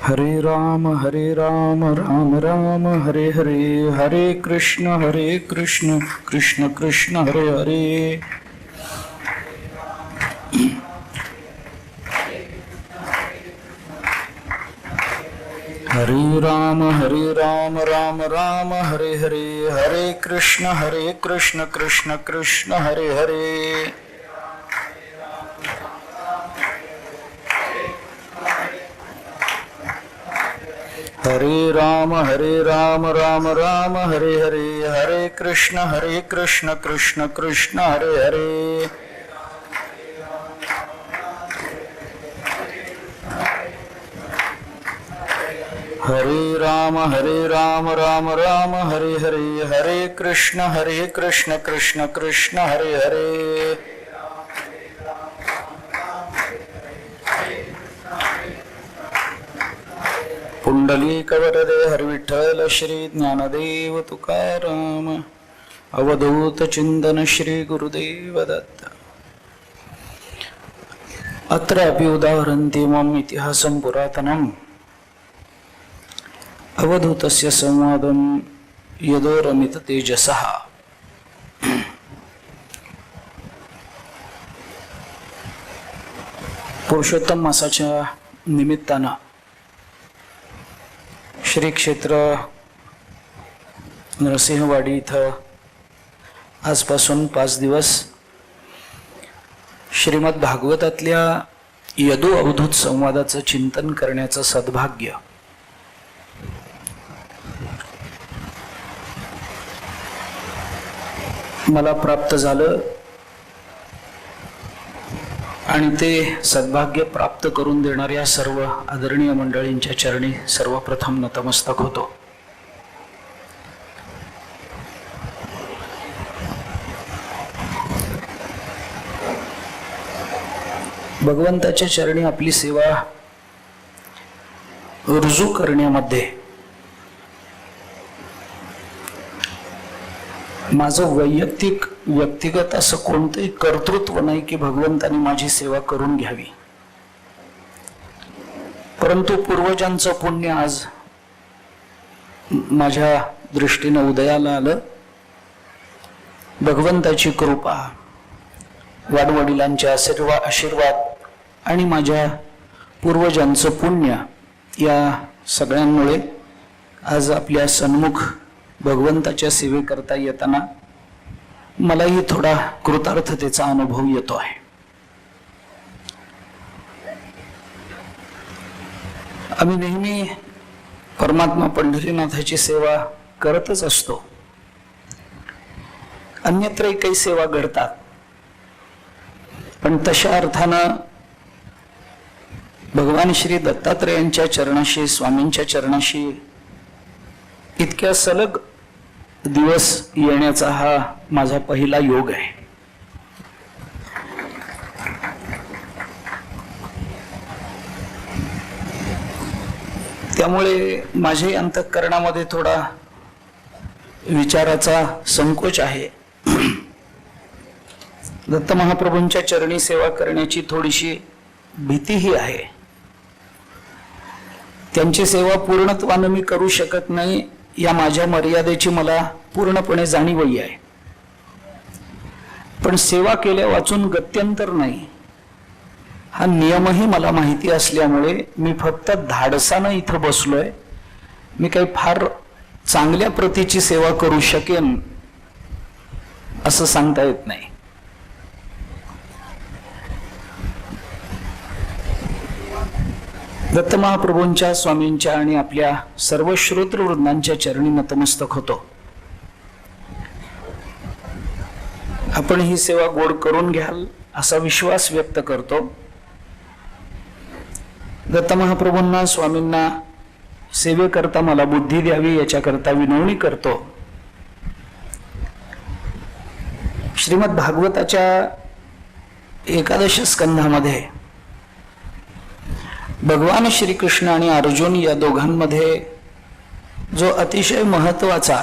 हरे राम राम राम हरे हरे, हरे कृष्ण कृष्ण कृष्ण हरे हरे। हरे राम राम राम हरे हरे, हरे कृष्ण कृष्ण कृष्ण हरे हरे। हरे राम राम राम हरे हरे, हरे कृष्ण कृष्ण कृष्ण हरे हरे। हरे राम राम राम हरे हरे, हरे कृष्ण कृष्ण कृष्ण हरे हरे। पुंडलिक वरदे हरि विठ्ठल श्री ज्ञानदेव तुकाराम, अवधूत चिंतन श्री गुरुदेव दत्त। अत्रापि उदाहरन्ति मम इतिहासं पुरातनम्, अवधूतस्य संवादं यदोरमित तेजसः। पुरुषोत्तम मासाच्या निमित्तानं श्री क्षेत्र नरसिंहवाडी इथं आजपासून 5 दिवस श्रीमद भागवतातल्या यदु अवधूत संवादाचं चिंतन करण्याचं सद्भाग्य मला प्राप्त झालं आणि ते सद्भाग्य प्राप्त करून देणाऱ्या सर्व आदरणीय मंडळींच्या चरणी सर्वप्रथम नतमस्तक होतो। भगवंताच्या चरणी आपली सेवा रुजू करण्यामध्ये माझं वैयक्तिक व्यक्तिगत असं कोणतंही कर्तृत्व नाही की भगवंताने माझी सेवा करून घ्यावी, परंतु पूर्वजांचं पुण्य आज माझ्या दृष्टीने उदयाला आलं। भगवंताची कृपा, वाडवडिलांचे आशीर्वाद आणि माझ्या पूर्वजांचं पुण्य या सगळ्यांमुळे आज आपल्या सन्मुख भगवंताच्या सेवेकरता येताना मलाही थोडा कृतार्थतेचा अनुभव येतो आहे। आम्ही नेहमी परमात्मा पंढरीनाथाची सेवा करतच असतो, अन्यत्रही काही सेवा घडतात, पण तशा अर्थानं भगवान श्री दत्तात्रेयांच्या चरणाशी, स्वामींच्या चरणाशी इतक्या सलग दिवस येण्याचा हा माझा पहिला योग आहे। त्यामुळे माझ्या अंतःकरणामध्ये थोडा विचाराचा संकोच आहे। दत्त महाप्रभूंच्या चरणी सेवा करण्याची थोडीशी भीतीही आहे। त्यांची सेवा पूर्णत्वाने मी करू शकत नाही या माझ्या मर्यादेची मला पूर्णपणे जाणीवही आहे, पण सेवा केल्या वाचून गत्यंतर नाही हा नियमही मला माहिती असल्यामुळे मी फक्त धाडसानं इथं बसलोय। मी काही फार चांगल्या प्रतीची सेवा करू शकेन असं सांगता येत नाही। दत्त महाप्रभूंच्या, स्वामींच्या आणि आपल्या सर्व श्रोतृवृंदांच्या चरणी नतमस्तक होतो। आपण ही सेवा गोड करून घ्याल असा विश्वास व्यक्त करतो। दत्त महाप्रभूंना, स्वामींना सेवेकरता मला बुद्धी द्यावी याच्याकरता विनवणी करतो। श्रीमद भागवताच्या 11 स्कंधामध्ये भगवान श्रीकृष्ण आणि अर्जुन या दोघांमध्ये जो अतिशय महत्वाचा,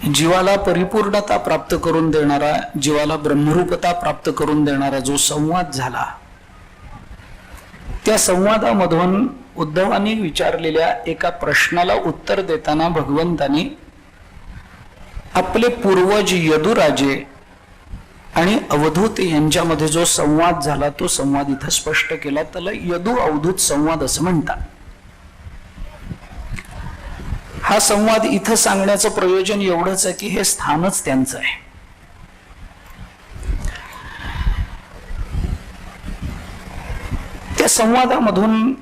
जीवाला परिपूर्णता प्राप्त करून देणारा, जीवाला ब्रह्मरूपता प्राप्त करून देणारा जो संवाद झाला त्या संवादामधून उद्धवांनी विचारलेल्या एका प्रश्नाला उत्तर देताना भगवंतांनी आपले पूर्वज यदुराजे आणि अवधूत यांच्यामध्ये जो संवाद झाला तो संवाद इथं स्पष्ट केला. त्याला यदु अवधूत संवाद असं म्हणतात. हा संवाद इथं सांगण्याचं प्रयोजन एवढंच आहे की हे स्थानच त्यांचं आहे. त्या संवादामधून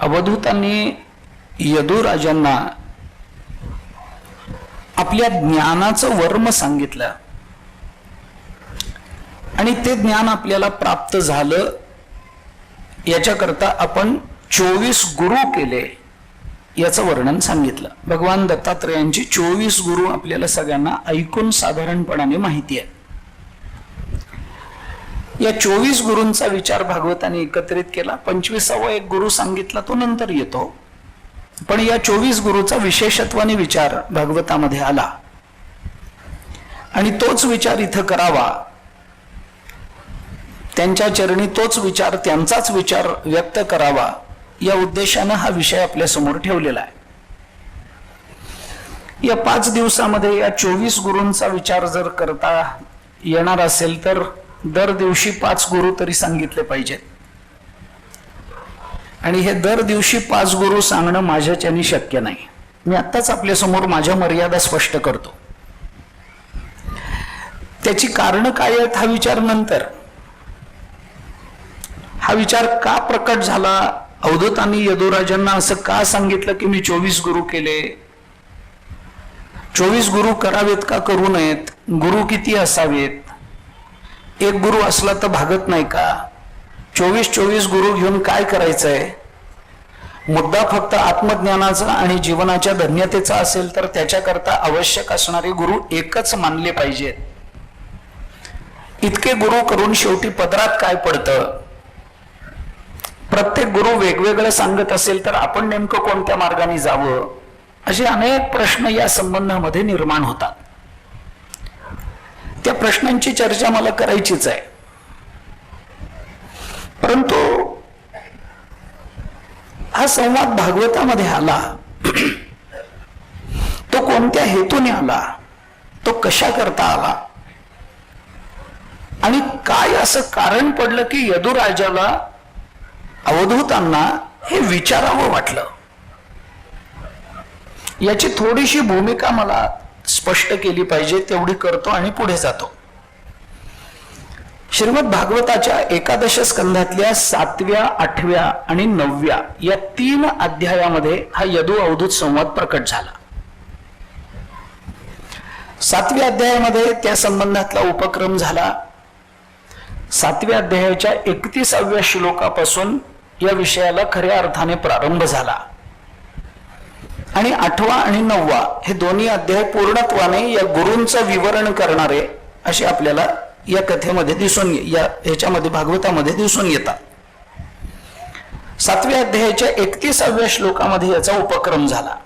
अवधूतांनी यदुराजांना आपल्या ज्ञानाचं वर्म सांगितलं आणि ते ज्ञान आपल्याला प्राप्त झालं याच्याकरता आपण 24 गुरु केले याचं वर्णन सांगितलं. भगवान दत्तात्रेयांची 24 गुरु आपल्याला सगळ्यांना ऐकून साधारणपणाने माहिती आहे. या 24 गुरूंचा विचार भागवताने एकत्रित केला. 25वा एक गुरु सांगितला तो नंतर येतो, पण या 24 गुरूचा विशेषत्वाने विचार भागवतामध्ये आला आणि तोच विचार इथं करावा, त्यांच्या चरणी तोच विचार, त्यांचाच विचार व्यक्त करावा या उद्देशानं हा विषय आपल्या समोर ठेवलेला आहे. या 5 दिवसामध्ये या 24 गुरूंचा विचार जर करता येणार असेल तर दर दिवशी 5 गुरु तरी सांगितले पाहिजेत आणि हे दर दिवशी 5 गुरु सांगणं माझ्याच्याने शक्य नाही. मी आत्ताच आपल्या समोर माझ्या मर्यादा स्पष्ट करतो. त्याची कारण काय आहेत हा विचार नंतर. हा विचार का प्रकट झाला, अवधूतांनी यदुराजांना असं का सांगितलं की मी 24 गुरु केले, 24 गुरु करावेत का करू नयेत, गुरु किती असावेत, एक गुरु असला तर भागत नाही का, 24 गुरु घेऊन काय करायचंय, मुद्दा फक्त आत्मज्ञानाचा आणि जीवनाच्या धन्यतेचा असेल तर त्याच्याकरता आवश्यक असणारे गुरु एकच मानले पाहिजेत. इतके गुरु करून शेवटी पदरात काय पडतं, प्रत्येक गुरु वेगवेगळं सांगत असेल तर आपण नेमकं कोणत्या मार्गाने जावं, असे अनेक प्रश्न या संबंधामध्ये निर्माण होतात. त्या प्रश्नांची चर्चा मला करायचीच आहे, परंतु हा संवाद भागवतामध्ये आला तो कोणत्या हेतूने आला, तो कशा करता आला आणि काय असं कारण पडलं की यदुराजाला अवधूतांना हे विचारावं वाटलं, याची थोडीशी भूमिका मला स्पष्ट केली पाहिजे, तेवढी करतो आणि पुढे जातो. श्रीमद भागवताच्या 11 स्कंधातल्या 7व्या, 8व्या आणि 9व्या या 3 अध्यायामध्ये हा यदु अवधूत संवाद प्रकट झाला. 7व्या अध्यायामध्ये त्या संबंधातला उपक्रम झाला. 7व्या अध्यायाच्या 31व्या श्लोकापासून या विषयाला खऱ्या अर्थाने प्रारंभ झाला आणि 8वा आणि 9वा हे दोन्ही अध्याय पूर्णत्वाने या गुरूंचं विवरण करणारे असे आपल्याला या कथेमध्ये ह्याच्यामध्ये भागवतामध्ये दिसून येतात. 7व्या अध्यायाच्या 31व्या श्लोकामध्ये याचा उपक्रम झाला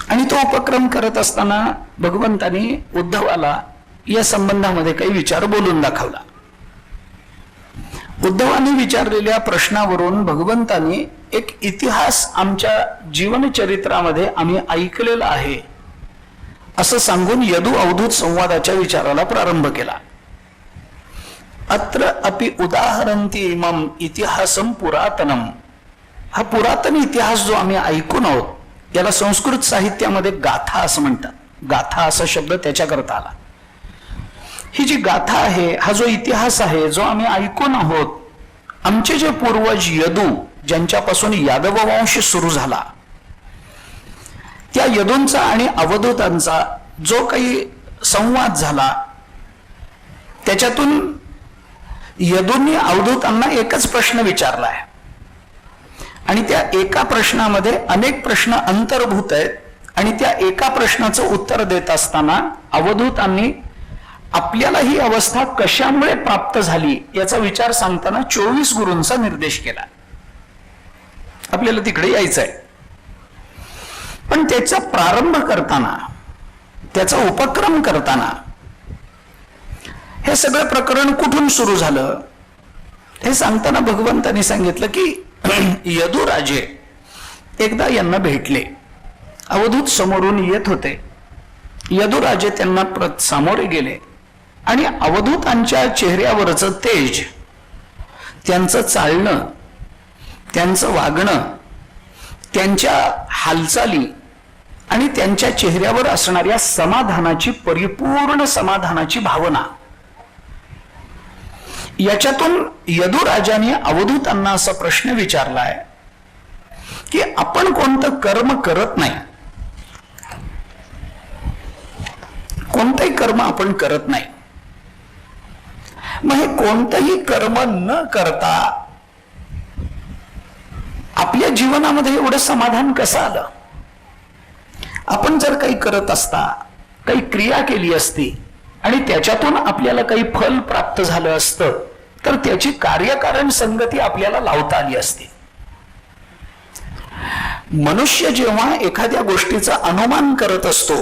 आणि तो उपक्रम करत असताना भगवंतानी उद्धवाला या संबंधामध्ये काही विचार बोलून दाखवला. उद्धवांनी विचारलेल्या प्रश्नावरून भगवंतांनी एक इतिहास आमच्या जीवनचरित्रामध्ये आम्ही ऐकलेला आहे असं सांगून यदु अवधूत संवादाच्या विचाराला प्रारंभ केला. अत्र अपि उदाहरन्ति इमं इतिहासं पुरातनम. हा पुरातन इतिहास जो आम्ही ऐकून आहोत याला संस्कृत साहित्यामध्ये गाथा असं म्हणतात. गाथा असा शब्द त्याच्याकरता आला. ही जी गाथा आहे, हा जो इतिहास आहे जो आम्ही ऐकून आहोत, आमचे जे पूर्वज यदू ज्यांच्यापासून यादव वंश सुरू झाला त्या यदूंचा आणि अवधूतांचा जो काही संवाद झाला त्याच्यातून यदूंनी अवधूतांना एकच प्रश्न विचारला आहे आणि त्या एका प्रश्नामध्ये अनेक प्रश्न अंतर्भूत आहेत आणि त्या एका प्रश्नाचं उत्तर देत असताना अवधूतांनी आपल्याला ही अवस्था कशामुळे प्राप्त झाली याचा विचार सांगताना 24 गुरूंचा निर्देश केला. आपल्याला तिकडे यायचं आहे, पण त्याचा प्रारंभ करताना, त्याचा उपक्रम करताना हे सगळं प्रकरण कुठून सुरू झालं हे सांगताना भगवंतांनी सांगितलं की यदुराजे एकदा यांना भेटले. अवधूत समोरून येत होते. यदुराजे त्यांना सामोरे गेले आणि अवधूतांच्या चेहऱ्यावरचं तेज, त्यांचं चालणं, त्यांचं वागणं, त्यांच्या हालचाली आणि त्यांच्या चेहऱ्यावर असणाऱ्या समाधानाची, परिपूर्ण समाधानाची भावना, याच्यातून यदुराजाने अवधूतांना असा प्रश्न विचारलाय की आपण कोणतं कर्म करत नाही, कोणतंही कर्म आपण करत नाही, मग हे कोणतंही कर्म न करता आपल्या जीवनामध्ये एवढं समाधान कसं आलं? आपण जर काही करत असता, काही क्रिया केली असती आणि त्याच्यातून आपल्याला काही फल प्राप्त झालं असतं तर त्याची कार्यकारण संगती आपल्याला लावता आली असती. मनुष्य जेव्हा एखाद्या गोष्टीचा अनुमान करत असतो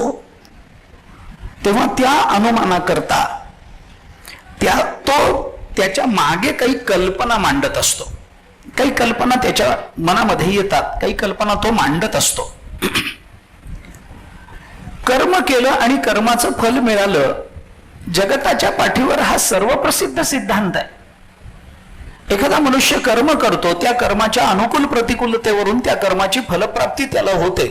तेव्हा त्या अनुमानाकरता त्याच्या मागे काही कल्पना मांडत असतो. काही कल्पना त्याच्या मनामध्ये येतात, काही कल्पना तो मांडत असतो. कर्म केलं आणि कर्माचं फल मिळालं, जगताच्या पाठीवर हा सर्वप्रसिद्ध सिद्धांत आहे. एखादा मनुष्य कर्म करतो, त्या कर्माच्या अनुकूल प्रतिकूलतेवरून त्या कर्माची फलप्राप्ती त्याला होते.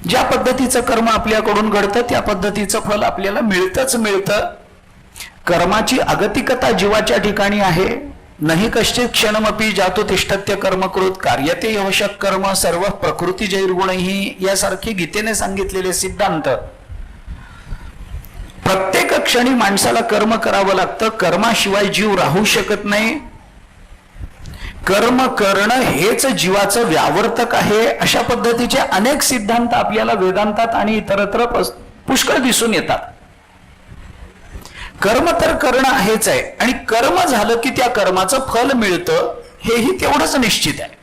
ज्या पद्धतीचं कर्म आपल्याकडून घडतं त्या पद्धतीचं फल आपल्याला मिळतच मिळतं. कर्माची अगतिकता जीवाच्या ठिकाणी आहे. नाही कश्चित क्षणमपि जातो तिष्ठत्य कर्मकृत कार्यते यवशक कर्म सर्व प्रकृती जैर्गुणही, यासारखे गीतेने सांगितलेले सिद्धांत. प्रत्येक क्षणी माणसाला कर्म करावं लागतं. कर्माशिवाय जीव राहू शकत नाही. कर्म करणं हेच जीवाचं व्यावर्तक आहे. अशा पद्धतीचे अनेक सिद्धांत आपल्याला वेदांतात आणि इतरत्र पुष्कळ दिसून येतात. कर्म तर करणं आहेच आहे आणि कर्म झालं की त्या कर्माचं फल मिळतं हेही तेवढंच निश्चित आहे.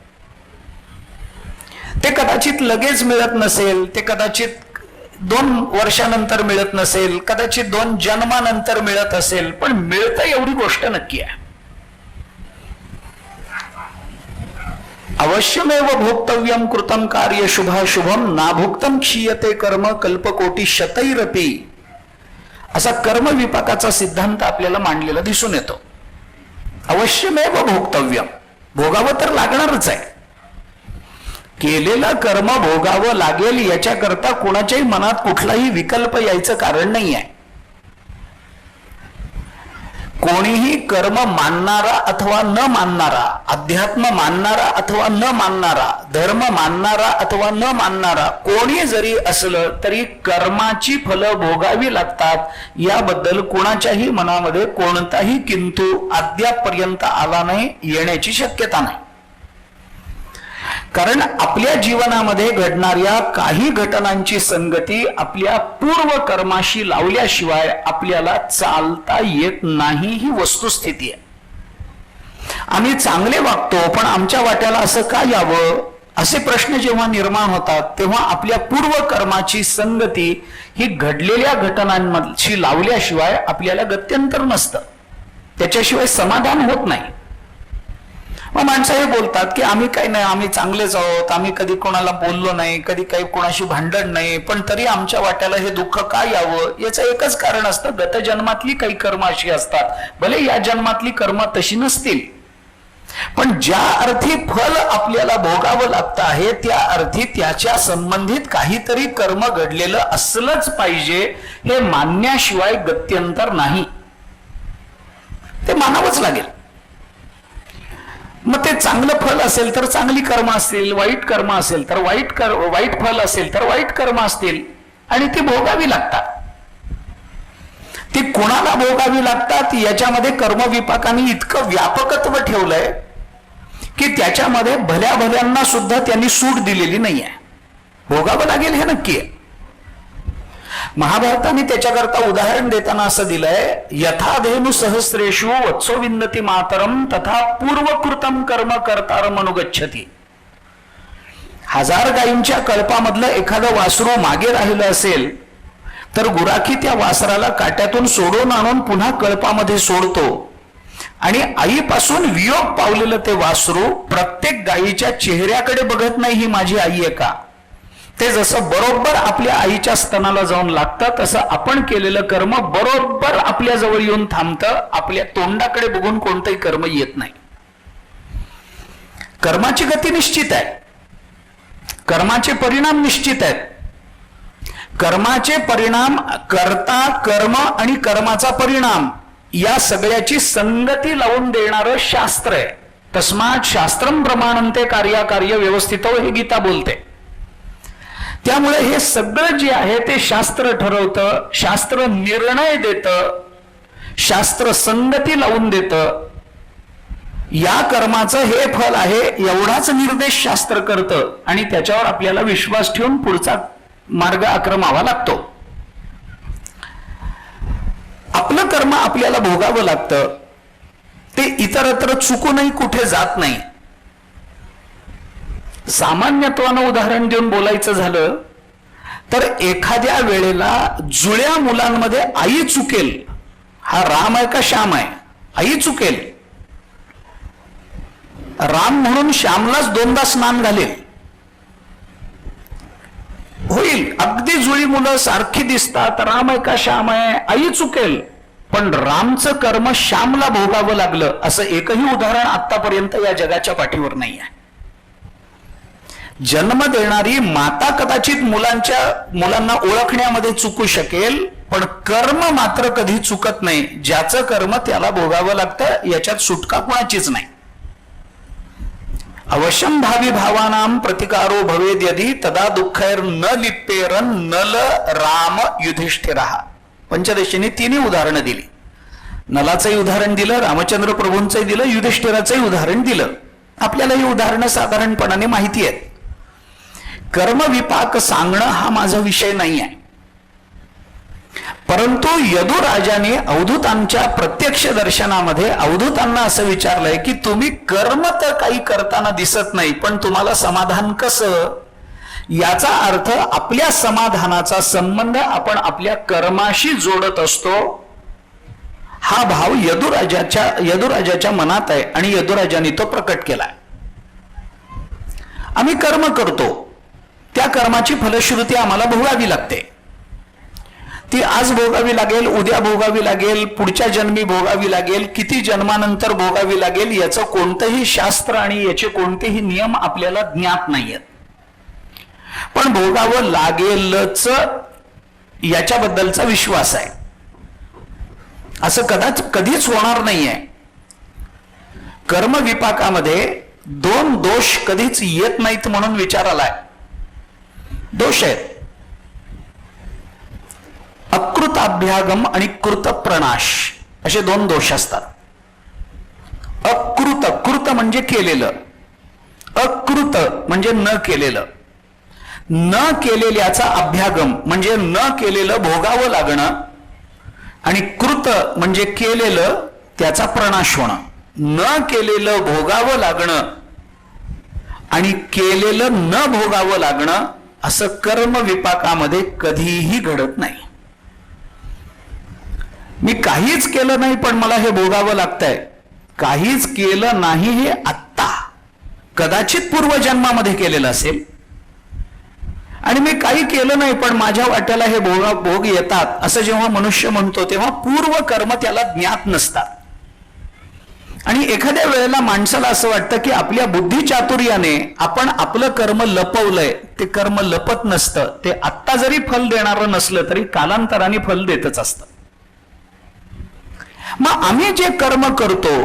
ते कदाचित लगेच मिळत नसेल, ते कदाचित 2 वर्षानंतर मिळत नसेल, कदाचित 2 जन्मानंतर मिळत असेल, पण मिळतं एवढी गोष्ट नक्की आहे. अवश्यमेव भोक्तव्यम कृतम कार्य शुभाशुभम नाभुक्तम क्षीयते कर्म कल्पकोटी शतैरपी, असा कर्म विपाकाचा सिद्धांत आपल्याला मांडलेला दिसून येतो. अवश्यमेव भोक्तव्यम, भोगावं तर लागणारच आहे. केलेलं कर्म भोगावं लागेल याच्याकरता कोणाच्याही मनात कुठलाही विकल्प यायचं कारण नाही आहे. कोणीही कर्म मानणारा अथवा न मानणारा, अध्यात्म मानणारा अथवा न मानणारा, धर्म मानणारा अथवा न मानणारा कोणी जरी असलं तरी कर्माची फलं भोगावी लागतात, याबद्दल कोणाच्याही मनामध्ये कोणताही किंतु अद्यापपर्यंत आला नाही, येण्याची शक्यता नाही. कारण आपल्या जीवनामध्ये घडणाऱ्या काही घटनांची संगती आपल्या पूर्व कर्माशी लावल्याशिवाय आपल्याला चालता येत नाही, ही वस्तुस्थिती आहे. आम्ही चांगले वागतो पण आमच्या वाट्याला असं का यावं, असे प्रश्न जेव्हा निर्माण होतात तेव्हा आपल्या पूर्व कर्माची संगती ही घडलेल्या घटनांशी लावल्याशिवाय आपल्याला गत्यंतर नसतं, त्याच्याशिवाय समाधान होत नाही. मग माणसं हे बोलतात की आम्ही काही नाही, आम्ही चांगलेच आहोत, आम्ही कधी कोणाला बोललो नाही, कधी काही कोणाशी भांडण नाही, पण तरी आमच्या वाट्याला हे दुःख का यावं, याचं एकच कारण असतं, गत जन्मातली काही कर्म अशी असतात. भले या जन्मातली कर्म तशी नसतील, पण ज्या अर्थी फल आपल्याला भोगावं लागतं आहे त्या अर्थी त्याच्या संबंधित काहीतरी कर्म घडलेलं असलंच पाहिजे, हे मानण्याशिवाय गत्यंतर नाही. ते मानावंच लागेल. मग ते चांगलं फल असेल तर चांगली कर्म असतील, वाईट कर्म असेल तर वाईट फल असेल तर वाईट कर्म असतील, आणि ती भोगावी लागतात. ती कोणाला भोगावी लागतात याच्यामध्ये कर्मविपाकाने इतकं व्यापकत्व ठेवलंय की त्याच्यामध्ये भल्या भल्यांना सुद्धा त्यांनी सूट दिलेली नाहीये. भोगावं लागेल हे नक्की आहे. महाभारताने त्याच्याकरता उदाहरण देताना असं दिलंय, यथा धेनु सहस्रेषु वत्सो विंदती मातरम तथा पूर्वकृतम कर्म कर्तारम अनुगच्छति. 1000 गायींच्या कळपामधलं एखादं वासरू मागे राहिलं असेल तर गुराखी त्या वासराला काट्यातून सोडून आणून पुन्हा कळपामध्ये सोडतो आणि आईपासून वियोग पावलेलं ते वासरू प्रत्येक गायीच्या चेहऱ्याकडे बघत नाही ही माझी आई आहे का. ते जसं बरोबर आपल्या आईच्या स्तनाला जाऊन लागतं तसं आपण केलेलं कर्म बरोबर आपल्या जवळ येऊन थांबतं. आपल्या तोंडाकडे बघून कोणतंही कर्म येत नाही. कर्माची गती निश्चित आहे, कर्माचे परिणाम निश्चित आहेत. कर्माचे परिणाम, कर्ता, कर्म आणि कर्माचा परिणाम या सगळ्याची संगती लावून देणारं शास्त्र आहे. तस्मात शास्त्रम प्रमाणन्ते कार्याकार्य व्यवस्थित हे गीता बोलते. त्यामुळे हे सगळं जे आहे ते शास्त्र ठरवतं, शास्त्र निर्णय देतं, शास्त्र संगती लावून देतं. या कर्माचं हे फल आहे एवढाच निर्देश शास्त्र करतं आणि त्याच्यावर आपल्याला विश्वास ठेवून पुढचा मार्ग आक्रमावा लागतो. आपलं कर्म आपल्याला भोगावं लागतं. ते इतरत्र चुकूनही कुठे जात नाही. सामान्यत्वानं उदाहरण देऊन बोलायचं झालं तर एखाद्या वेळेला जुळ्या मुलांमध्ये आई चुकेल. हा राम आहे का श्याम आहे? आई चुकेल. राम म्हणून श्यामलाच दोनदा स्नान घालेल. होईल. अगदी जुळी मुलं सारखी दिसतात, राम आहे का श्याम आहे? आई चुकेल. पण रामचं कर्म श्यामला भोगावं लागलं असं एकही उदाहरण आतापर्यंत या जगाच्या पाठीवर नाही आहे. जन्म देणारी माता कदाचित मुलांना ओळखण्यामध्ये चुकू शकेल, पण कर्म मात्र कधी चुकत नाही. ज्याचं कर्म त्याला भोगावं लागतं, याच्यात सुटका कोणाचीच नाही. अवश्यम भावी भावानाम प्रतिकारो भवेद यदि तदा दुःखैर न लिप्पेरन नल राम युधिष्ठिरः. पंचदशीने तिन्ही उदाहरणं दिली. नलाचंही उदाहरण दिलं, रामचंद्र प्रभूंचंही दिलं, युधिष्ठिराचंही उदाहरण दिलं. आपल्याला ही उदाहरणं साधारणपणाने माहिती आहेत. कर्मविपाक सांगणं हा माझा विषय नाही आहे. परंतु यदुराजाने अवधूतांच्या प्रत्यक्ष दर्शनामध्ये अवधूतांना असं विचारलंय की तुम्ही कर्म तर काही करताना दिसत नाही, पण तुम्हाला समाधान कसं? याचा अर्थ आपल्या समाधानाचा संबंध आपण आपल्या कर्माशी जोडत असतो. हा भाव यदुराजाच्या मनात आहे आणि यदुराजाने तो प्रकट केलाय. आम्ही कर्म करतो, त्या कर्माची फलश्रुती आम्हाला भोगावी लागते. ती आज भोगावी लागेल, उद्या भोगावी लागेल, पुढच्या जन्मी भोगावी लागेल, किती जन्मानंतर भोगावी लागेल याचं कोणतंही शास्त्र आणि याचे कोणतेही नियम आपल्याला ज्ञात नाहीयेत. पण भोगावं लागेलच याच्याबद्दलचा विश्वास आहे. असं कधीच होणार नाहीये. कर्मविपाकामध्ये दोन दोष कधीच येत नाहीत म्हणून विचार आलाय. दोष आहेत अकृताभ्यागम आणि कृतप्रणाश असे दोन दोष असतात. कृत म्हणजे केलेलं, अकृत म्हणजे न केलेलं. न केलेल्याचा अभ्यागम म्हणजे न केलेलं भोगावं लागणं आणि कृत म्हणजे केलेलं त्याचा प्रणाश होणं. न केलेलं भोगावं लागणं आणि केलेलं न भोगावं लागणं असं कर्म विपाकामध्ये कधीही घडत नाही. मी काहीच केलं नाही पण मला हे भोगावं लागतंय. काहीच केलं नाही हे आत्ता कदाचित पूर्वजन्मामध्ये केलेलं असेल आणि मी काही केलं नाही पण माझ्या वाट्याला हे भोग येतात असं जेव्हा मनुष्य म्हणतो तेव्हा पूर्व कर्म त्याला ज्ञात नसतात. आणि एखाद्या वेळेला माणसाला असं वाटतं की आपल्या बुद्धिचातुर्याने आपण आपलं कर्म लपवलंय. ते कर्म लपत नसतं. ते आत्ता जरी फल देणारं नसलं तरी कालांतराने फल देतच असतं. मग आम्ही जे कर्म करतो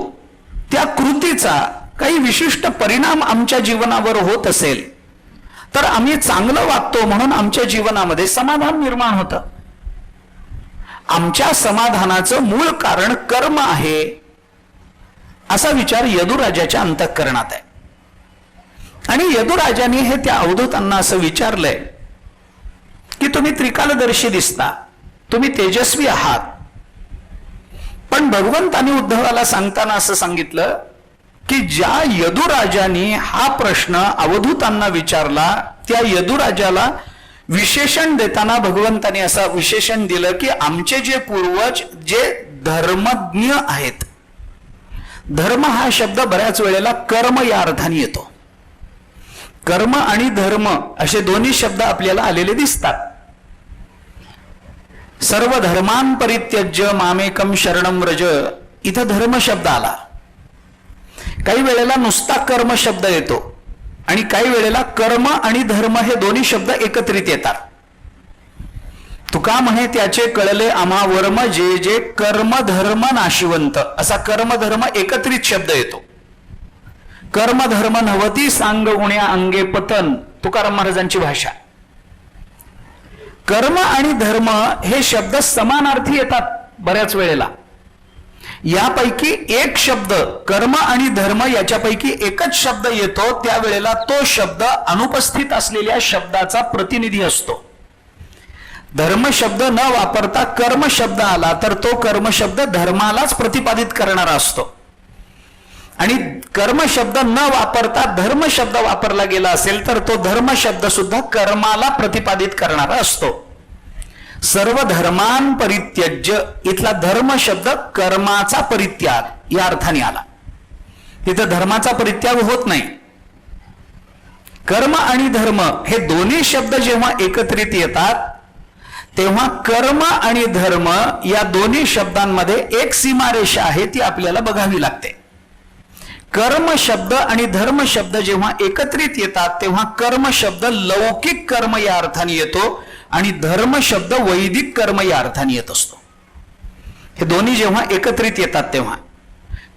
त्या कृतीचा काही विशिष्ट परिणाम आमच्या जीवनावर होत असेल तर आम्ही चांगलं वागतो म्हणून आमच्या जीवनामध्ये समाधान निर्माण होतं. आमच्या समाधानाचं मूळ कारण कर्म आहे असा विचार यदुराजाच्या अंतःकरणात आहे. आणि यदुराजाने हे त्या अवधूतांना असं विचारलंय की तुम्ही त्रिकालदर्शी दिसता, तुम्ही तेजस्वी आहात, पण भगवंतांनी उद्धवाला सांगताना असं सांगितलं की ज्या यदुराजाने हा प्रश्न अवधूतांना विचारला त्या यदुराजाला विशेषण देताना भगवंतांनी असं विशेषण दिलं की आमचे जे पूर्वज जे धर्मज्ञ आहेत, धर्म हा शब्द बऱ्याच वेळेला कर्म या अर्थाने येतो. कर्म आणि धर्म असे दोन्ही शब्द आपल्याला आलेले दिसतात. सर्व धर्मान् परित्यज्य मामेकम शरणम व्रज, इथं धर्म शब्द आला. काही वेळेला नुसता कर्म शब्द येतो आणि काही वेळेला कर्म आणि धर्म हे दोन्ही शब्द एकत्रित येतात. तुका म्हणे त्याचे कळले आम्हा वर्म, जे जे कर्म धर्म नाशिवंत, असा कर्म धर्म एकत्रित शब्द येतो. कर्म धर्म नवती सांग उण्या अंगे पतन, तुकाराम महाराजांची भाषा. कर्म आणि धर्म हे शब्द समानार्थी येतात बऱ्याच वेळेला. यापैकी एक शब्द कर्म आणि धर्म याच्यापैकी एकच शब्द येतो, त्यावेळेला तो शब्द अनुपस्थित असलेल्या शब्दाचा प्रतिनिधी असतो. धर्म शब्द न वापरता कर्म शब्द आला तर तो कर्म शब्द धर्मालाच प्रतिपादित करणारा असतो. आणि कर्म शब्द न वापरता धर्म शब्द वापरला गेला असेल तर तो धर्म शब्द सुद्धा कर्माला प्रतिपादित करणारा असतो. सर्व धर्मान् परित्यज्य, इथला धर्म शब्द कर्माचा परित्याग या अर्थाने आला. तिथं धर्माचा परित्याग होत नाही. कर्म आणि धर्म हे दोन्ही शब्द जेव्हा एकत्रित येतात तेव्हा कर्म आणि धर्म या दोन्ही शब्दांमध्ये एक सीमारेषा आहे, ती आपल्याला बघावी लागते. कर्म शब्द आणि धर्म शब्द जेव्हा एकत्रित येतात तेव्हा कर्म शब्द लौकिक कर्म या अर्थाने येतो आणि धर्म शब्द वैदिक कर्म या अर्थाने येत असतो. हे दोन्ही जेव्हा एकत्रित येतात तेव्हा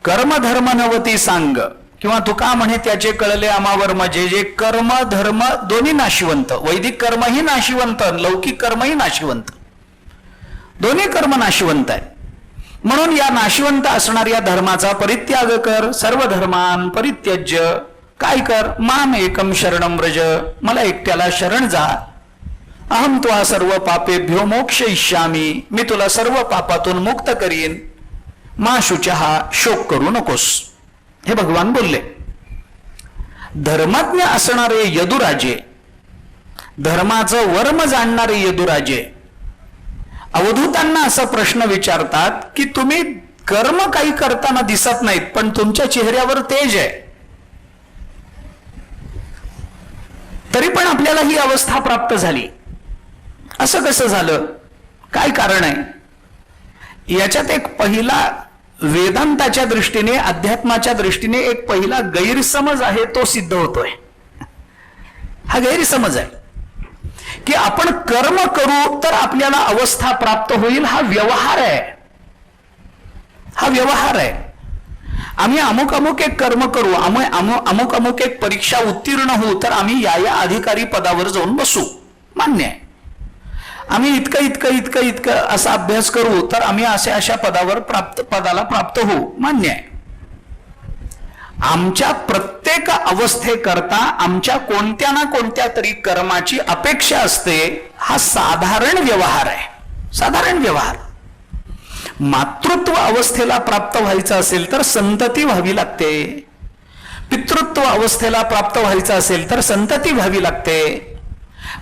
कर्म धर्म नवती सांग, किंवा तुका म्हणे त्याचे कळले आम्हावर्म, जे जे कर्म धर्म दोन्ही नाशिवंत, वैदिक कर्मही नाशिवंत, लौकिक कर्मही नाशिवंत, दोन्ही कर्म नाशिवंत आहे. म्हणून या नाशिवंत असणाऱ्या धर्माचा परित्याग कर. सर्व धर्मान् परित्यज्य, काय कर? माम एकम शरणम व्रज, मला एकट्याला शरण जा. अहम त्वा सर्व पापेभ्यो मोक्षयिष्यामी, मी तुला सर्व पापातून मुक्त करीन. मा शुचः, शोक करू नकोस. हे भगवान बोलले. धर्मज्ञ असणारे यदुराजे, धर्माचं वर्म जाणणारे यदुराजे अवधूतांना असा प्रश्न विचारतात की तुम्ही कर्म काही करताना दिसत नाहीत पण तुमच्या चेहऱ्यावर तेज आहे, तरी पण आपल्याला ही अवस्था प्राप्त झाली, असं कसं झालं? काय कारण आहे? याच्यात एक पहिला वेदांताच्या दृष्टीने, अध्यात्माच्या दृष्टीने एक पहिला गैरसमज आहे, तो सिद्ध होतोय. हा गैरसमज आहे की आपण कर्म करू तर आपल्याला अवस्था प्राप्त होईल. हा व्यवहार आहे, हा व्यवहार आहे. आम्ही अमुक अमुक एक कर्म करू, आम्ही अमुक अमुक एक परीक्षा उत्तीर्ण होऊ तर आम्ही या अधिकारी पदावर जाऊन बसू, मान्य आहे. आम्ही इतकं असा अभ्यास करू तर आम्ही अशा पदाला प्राप्त होऊ, मान्य आहे. आमच्या प्रत्येक अवस्थेकरता आमच्या कोणत्या ना कोणत्या तरी कर्माची अपेक्षा असते. हा साधारण व्यवहार आहे, साधारण व्यवहार. मातृत्व अवस्थेला प्राप्त व्हायचं असेल तर संतती व्हावी लागते. पितृत्व अवस्थेला प्राप्त व्हायचं असेल तर संतती व्हावी लागते.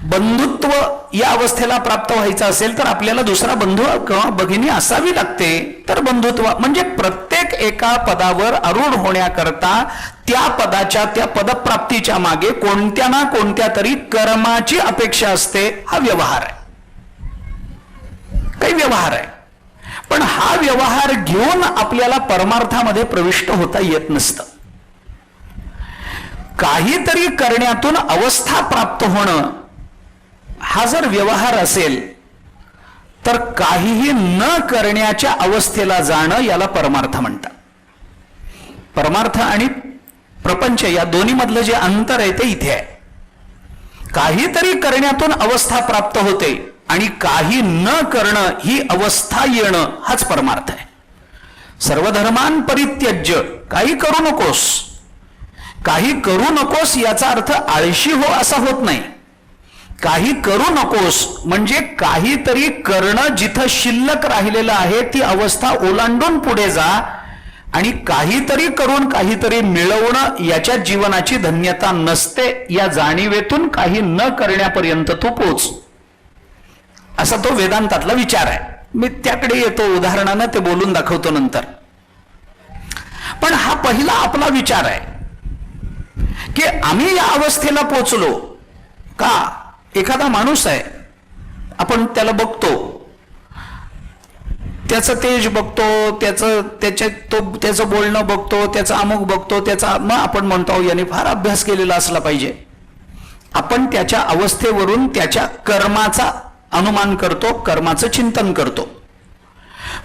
बंधुत्व या अवस्थेला प्राप्त व्हायचं असेल तर आपल्याला दुसरा बंधू किंवा भगिनी असावी लागते, तर बंधुत्व. म्हणजे प्रत्येक एका पदावर आरूढ होण्याकरता त्या पदाच्या, त्या पदप्राप्तीच्या मागे कोणत्या ना कोणत्या तरी कर्माची अपेक्षा असते. हा व्यवहार आहे, काही व्यवहार आहे. पण हा व्यवहार घेऊन आपल्याला परमार्थामध्ये प्रविष्ट होता येत नसतं. काहीतरी करण्यातून अवस्था प्राप्त होणं हा जर व्यवहार असेल तर काहीही न करण्याच्या अवस्थेला जाणं याला परमार्थ म्हणतात. परमार्थ आणि प्रपंच या दोन्ही मधलं जे अंतर आहे ते इथे आहे. काहीतरी करण्यातून अवस्था प्राप्त होते आणि काही न करणं ही अवस्था येणं हाच परमार्थ आहे. सर्व धर्मान् परित्यज्य, काही करू नकोस. काही करू नकोस याचा अर्थ आळशी हो असा होत नाही. काही करू नकोस म्हणजे काहीतरी करणं, जिथं शिल्लक राहिलेलं आहे ती अवस्था ओलांडून पुढे जा आणि काहीतरी करून काहीतरी मिळवणं याच्या जीवनाची धन्यता नसते, या जाणीवेतून काही न करण्यापर्यंत तू पोच, असा तो वेदांतातला विचार आहे. मी त्याकडे येतो, उदाहरणानं ते बोलून दाखवतो नंतर. पण हा पहिला आपला विचार आहे की आम्ही या अवस्थेला पोचलो का. एखादा माणूस आहे, आपण त्याला बघतो, त्याचं तेज बघतो, त्याचं बोलणं बघतो, त्याचं अमुक बघतो, त्याचा मग आपण म्हणतो याने फार अभ्यास केलेला असला पाहिजे. आपण त्याच्या अवस्थेवरून त्याच्या कर्माचा अनुमान करतो, कर्माचं चिंतन करतो.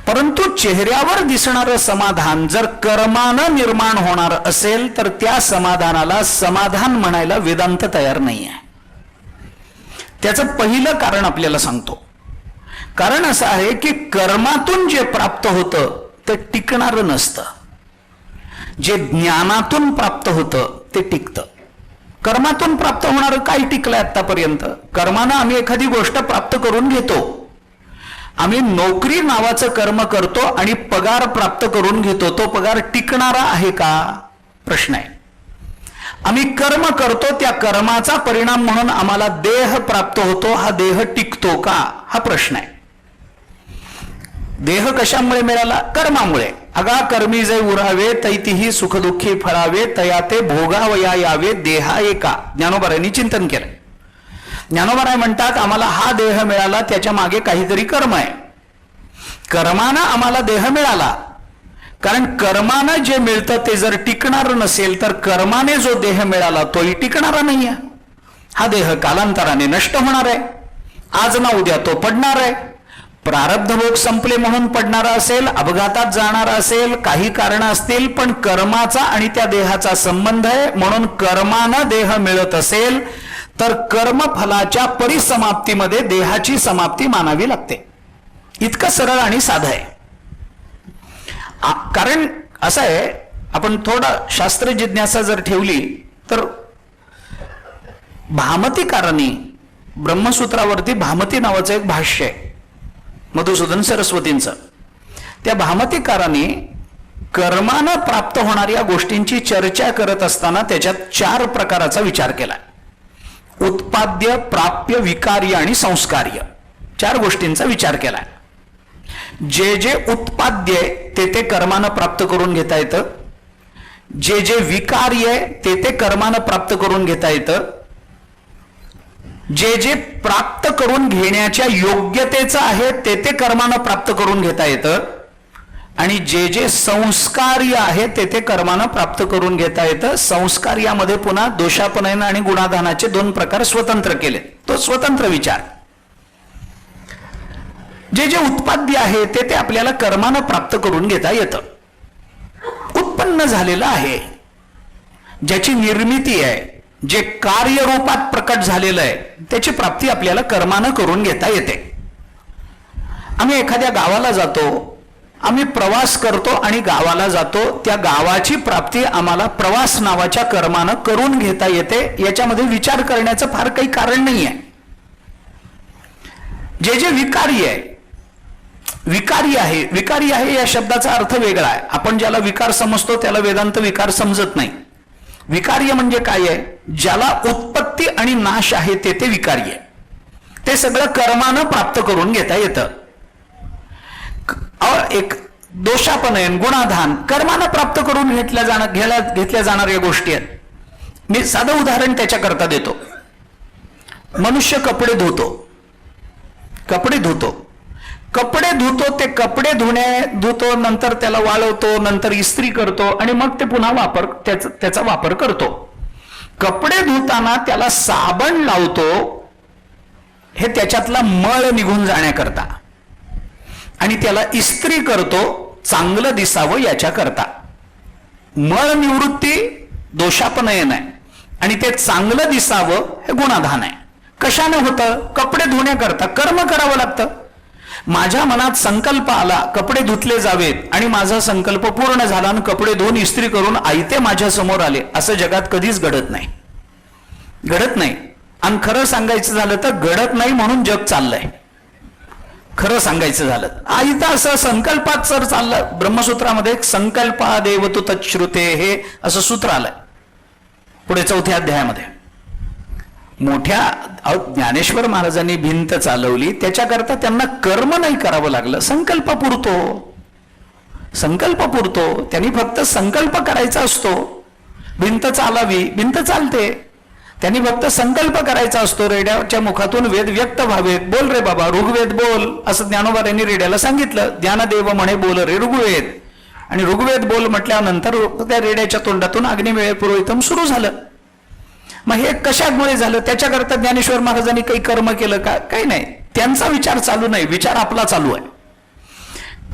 परंतु चेहऱ्यावर दिसणारं समाधान जर कर्मानं निर्माण होणार असेल तर त्या समाधानाला समाधान म्हणायला वेदांत तयार नाही आहे. त्याचं पहिलं कारण आपल्याला सांगतो. कारण असं आहे की कर्मातून जे प्राप्त होतं ते टिकणारं नसतं, जे ज्ञानातून प्राप्त होतं ते टिकतं. कर्मातून प्राप्त होणारं काय टिकलंय आतापर्यंत? कर्मानं आम्ही एखादी गोष्ट प्राप्त करून घेतो, आम्ही नोकरी नावाचं कर्म करतो आणि पगार प्राप्त करून घेतो. तो पगार टिकणारा आहे का? प्रश्न आहे. आम्ही कर्म करतो, त्या कर्माचा परिणाम म्हणून आम्हाला देह प्राप्त होतो, हा देह टिकतो का? हा प्रश्न आहे. देह कशामुळे मिळाला? कर्मामुळे. अगा कर्मी जे उरावे तैतिही सुखदुःखी फळावे, तया ते भोगावया यावे देहा एका. ज्ञानोबारायांनी चिंतन केलं. ज्ञानोबाराय म्हणतात आम्हाला हा देह मिळाला, त्याच्या मागे काहीतरी कर्म आहे. कर्मानं आम्हाला देह मिळाला, कारण कर्मानं जे मिळतं ते जर टिकणार नसेल तर कर्माने जो देह मिळाला तोही टिकणारा नाही आहे. हा देह कालांतराने नष्ट होणार आहे, आज ना उद्या तो पडणार आहे. प्रारब्ध भोग संपले म्हणून पडणारा असेल, अपघातात जाणारा असेल, काही कारण असतील, पण कर्माचा आणि त्या देहाचा संबंध आहे. म्हणून कर्मानं देह मिळत असेल तर कर्मफलाच्या परिसमाप्तीमध्ये देहाची समाप्ती मानावी लागते. इतकं सरळ आणि साधं आहे. कारण असं आहे, आपण थोडं शास्त्र जिज्ञासा जर ठेवली तर भामतीकारांनी ब्रह्मसूत्रावरती भामती नावाचं एक भाष्य आहे मधुसूदन सरस्वतींचं. त्या भामतीकारांनी कर्मानं प्राप्त होणाऱ्या गोष्टींची चर्चा करत असताना त्याच्यात 4 प्रकाराचा विचार केला. उत्पाद्य, प्राप्य, विकार्य आणि संस्कार्य, 4 गोष्टींचा विचार केला. जे जे उत्पाद्य ते ते कर्मानं प्राप्त करून घेता येतं, जे जे विकार्य ते ते कर्मानं प्राप्त करून घेता येतं, जे जे प्राप्त करून घेण्याच्या योग्यतेचं आहे ते ते कर्मानं प्राप्त करून घेता येतं, आणि जे जे संस्कार्य आहे ते ते कर्मानं प्राप्त करून घेता येतं. संस्कार्यामध्ये पुन्हा दोषापनयन आणि गुणाधानाचे 2 प्रकार स्वतंत्र केले. तो स्वतंत्र विचार. जे जे उत्पाद्य आहे ते ते आपल्याला कर्मानं प्राप्त करून घेता येतं. उत्पन्न झालेलं आहे, ज्याची निर्मिती आहे, जे कार्यरूपात प्रकट झालेलं आहे, त्याची प्राप्ती आपल्याला कर्मानं करून घेता येते. आम्ही एखाद्या गावाला जातो, आम्ही प्रवास करतो आणि गावाला जातो, त्या गावाची प्राप्ती आम्हाला प्रवास नावाच्या कर्मानं करून घेता येते. याच्यामध्ये विचार करण्याचं फार काही कारण नाही आहे. जे जे विकारी आहे, विकारी आहे या शब्दाचा अर्थ वेगळा आहे. आपण ज्याला विकार समजतो त्याला वेदांत विकार समजत नाही. विकार्य म्हणजे काय आहे? ज्याला उत्पत्ती आणि नाश आहे ते ते विकार्य. ते सगळं कर्मानं प्राप्त करून घेता येतं. एक दोषापनयन, गुणाधान कर्मानं प्राप्त करून घेतल्या जाणाऱ्या गोष्टी आहेत. मी साधं उदाहरण त्याच्याकरता देतो. मनुष्य कपडे धुतो, ते कपडे धुतो, नंतर त्याला वाळवतो, नंतर इस्त्री करतो आणि मग ते पुन्हा त्याचा वापर करतो. कपडे धुताना त्याला साबण लावतो, हे त्याच्यातला मळ निघून जाण्याकरता, आणि त्याला इस्त्री करतो चांगलं दिसावं याच्याकरता. मळ निवृत्ती दोषापनयन आहे आणि ते चांगलं दिसावं हे गुणाधान आहे. कशाने होतं? कपडे धुण्याकरता कर्म करावं लागतं. माझ्या मनात संकल्प आला कपडे धुतले जावेत आणि माझा संकल्प पूर्ण झाला आणि कपडे धुवून इस्त्री करून आयते माझ्या समोर आले, असं जगात कधीच घडत नाही. आणि खरं सांगायचं झालं तर घडत नाही म्हणून जग चाललंय. खरं सांगायचं झालं आयतं असं संकल्पात सर चाललं. ब्रह्मसूत्रामध्ये संकल्पादेव तु तच्छ्रुते हे असं सूत्र आलंय पुढे 4थ्या अध्यायामध्ये. मोठ्या ज्ञानेश्वर महाराजांनी भिंत चालवली, त्याच्याकरता त्यांना कर्म नाही करावं लागलं, संकल्प पुरतो. संकल्प पुरतो, त्यांनी फक्त संकल्प करायचा असतो. भिंत चालावी, भिंत चालते. त्यांनी फक्त संकल्प करायचा असतो. रेड्याच्या मुखातून वेद व्यक्त व्हावेत. बोल रे बाबा, ऋग्वेद बोल, असं ज्ञानोबा यांनी रेड्याला सांगितलं. ज्ञानदेव म्हणे बोल रे ऋग्वेद. आणि ऋग्वेद बोल म्हटल्यानंतर त्या रेड्याच्या तोंडातून अग्निमेळे पुरोहितम सुरू झालं. मग हे कशामुळे झालं? त्याच्याकरता ज्ञानेश्वर महाराजांनी काही कर्म केलं का? काही नाही. त्यांचा विचार चालू नाही, विचार आपला चालू आहे.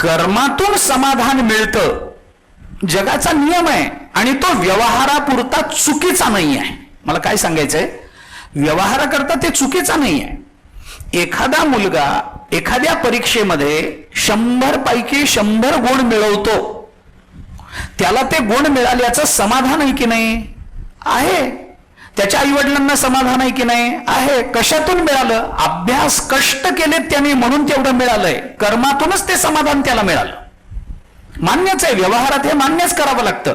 कर्मातून समाधान मिळतं, जगाचा नियम आहे, आणि तो व्यवहारापुरता चुकीचा नाही आहे. मला काय सांगायचंय, व्यवहाराकरता ते चुकीचा नाही आहे. एखादा मुलगा एखाद्या परीक्षेमध्ये 100 पैकी 100 गुण मिळवतो, त्याला ते गुण मिळाल्याचं समाधान आहे की नाही? आहे. त्याच्या आई वडिलांना समाधान आहे की नाही? आहे. कशातून मिळालं? अभ्यास, कष्ट केलेत त्यांनी म्हणून तेवढं मिळालंय. कर्मातूनच ते समाधान त्याला मिळालं. मान्यच आहे, व्यवहारात हे मान्यच करावं लागतं.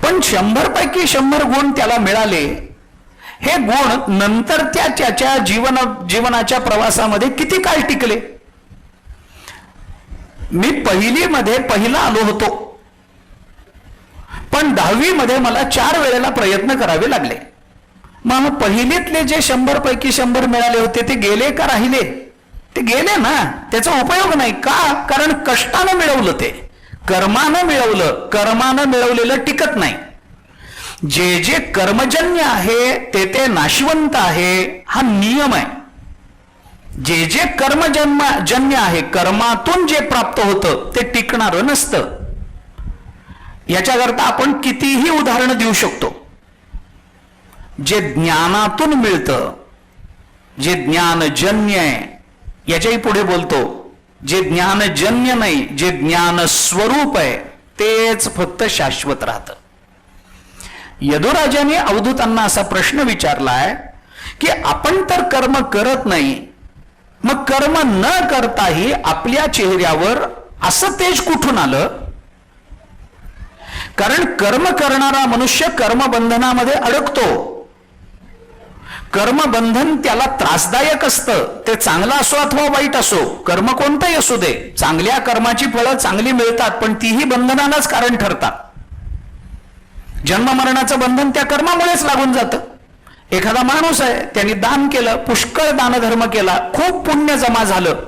पण 100 पैकी 100 गुण त्याला मिळाले. हे गुण नंतर त्याच्या जीवनाच्या प्रवासामध्ये किती काळ टिकले? मी पहिलीमध्ये पहिला आलो होतो, पण 10वी मध्ये मला 4 वेळेला प्रयत्न करावे लागले. मग पहिलीतले जे 100 पैकी 100 मिळाले होते ते गेले का राहिले? ते गेले ना. त्याचा उपयोग नाही. का? कारण कष्टानं मिळवलं, ते कर्मानं मिळवलं. कर्मानं मिळवलेलं टिकत नाही. जे जे कर्मजन्य आहे ते ते नाशवंत आहे, हा नियम आहे. जे जे कर्मजन्य आहे, कर्मातून जे प्राप्त होतं ते टिकणारं नसतं. याच्याकरता आपण कितीही उदाहरणं देऊ शकतो. जे ज्ञानातून मिळतं, जे ज्ञानजन्य आहे, याच्याही पुढे बोलतो, जे ज्ञानजन्य नाही, जे ज्ञान स्वरूप आहे तेच फक्त शाश्वत राहतं. यदुराजाने अवधूतांना असा प्रश्न विचारलाय की आपण तर कर्म करत नाही, मग कर्म न करताही आपल्या चेहऱ्यावर असं तेज कुठून आलं? कारण कर्म करणारा मनुष्य कर्मबंधनामध्ये अडकतो. कर्मबंधन त्याला त्रासदायक असतं. ते चांगलं असो अथवा वाईट असो, कर्म कोणतंही असू दे, चांगल्या कर्माची फळं चांगली मिळतात, पण तीही बंधनालाच कारण ठरतात. जन्ममरणाचं बंधन त्या कर्मामुळेच लागून जातं. एखादा माणूस आहे, त्यांनी दान केलं, पुष्कळ दानधर्म केला, खूप पुण्य जमा झालं,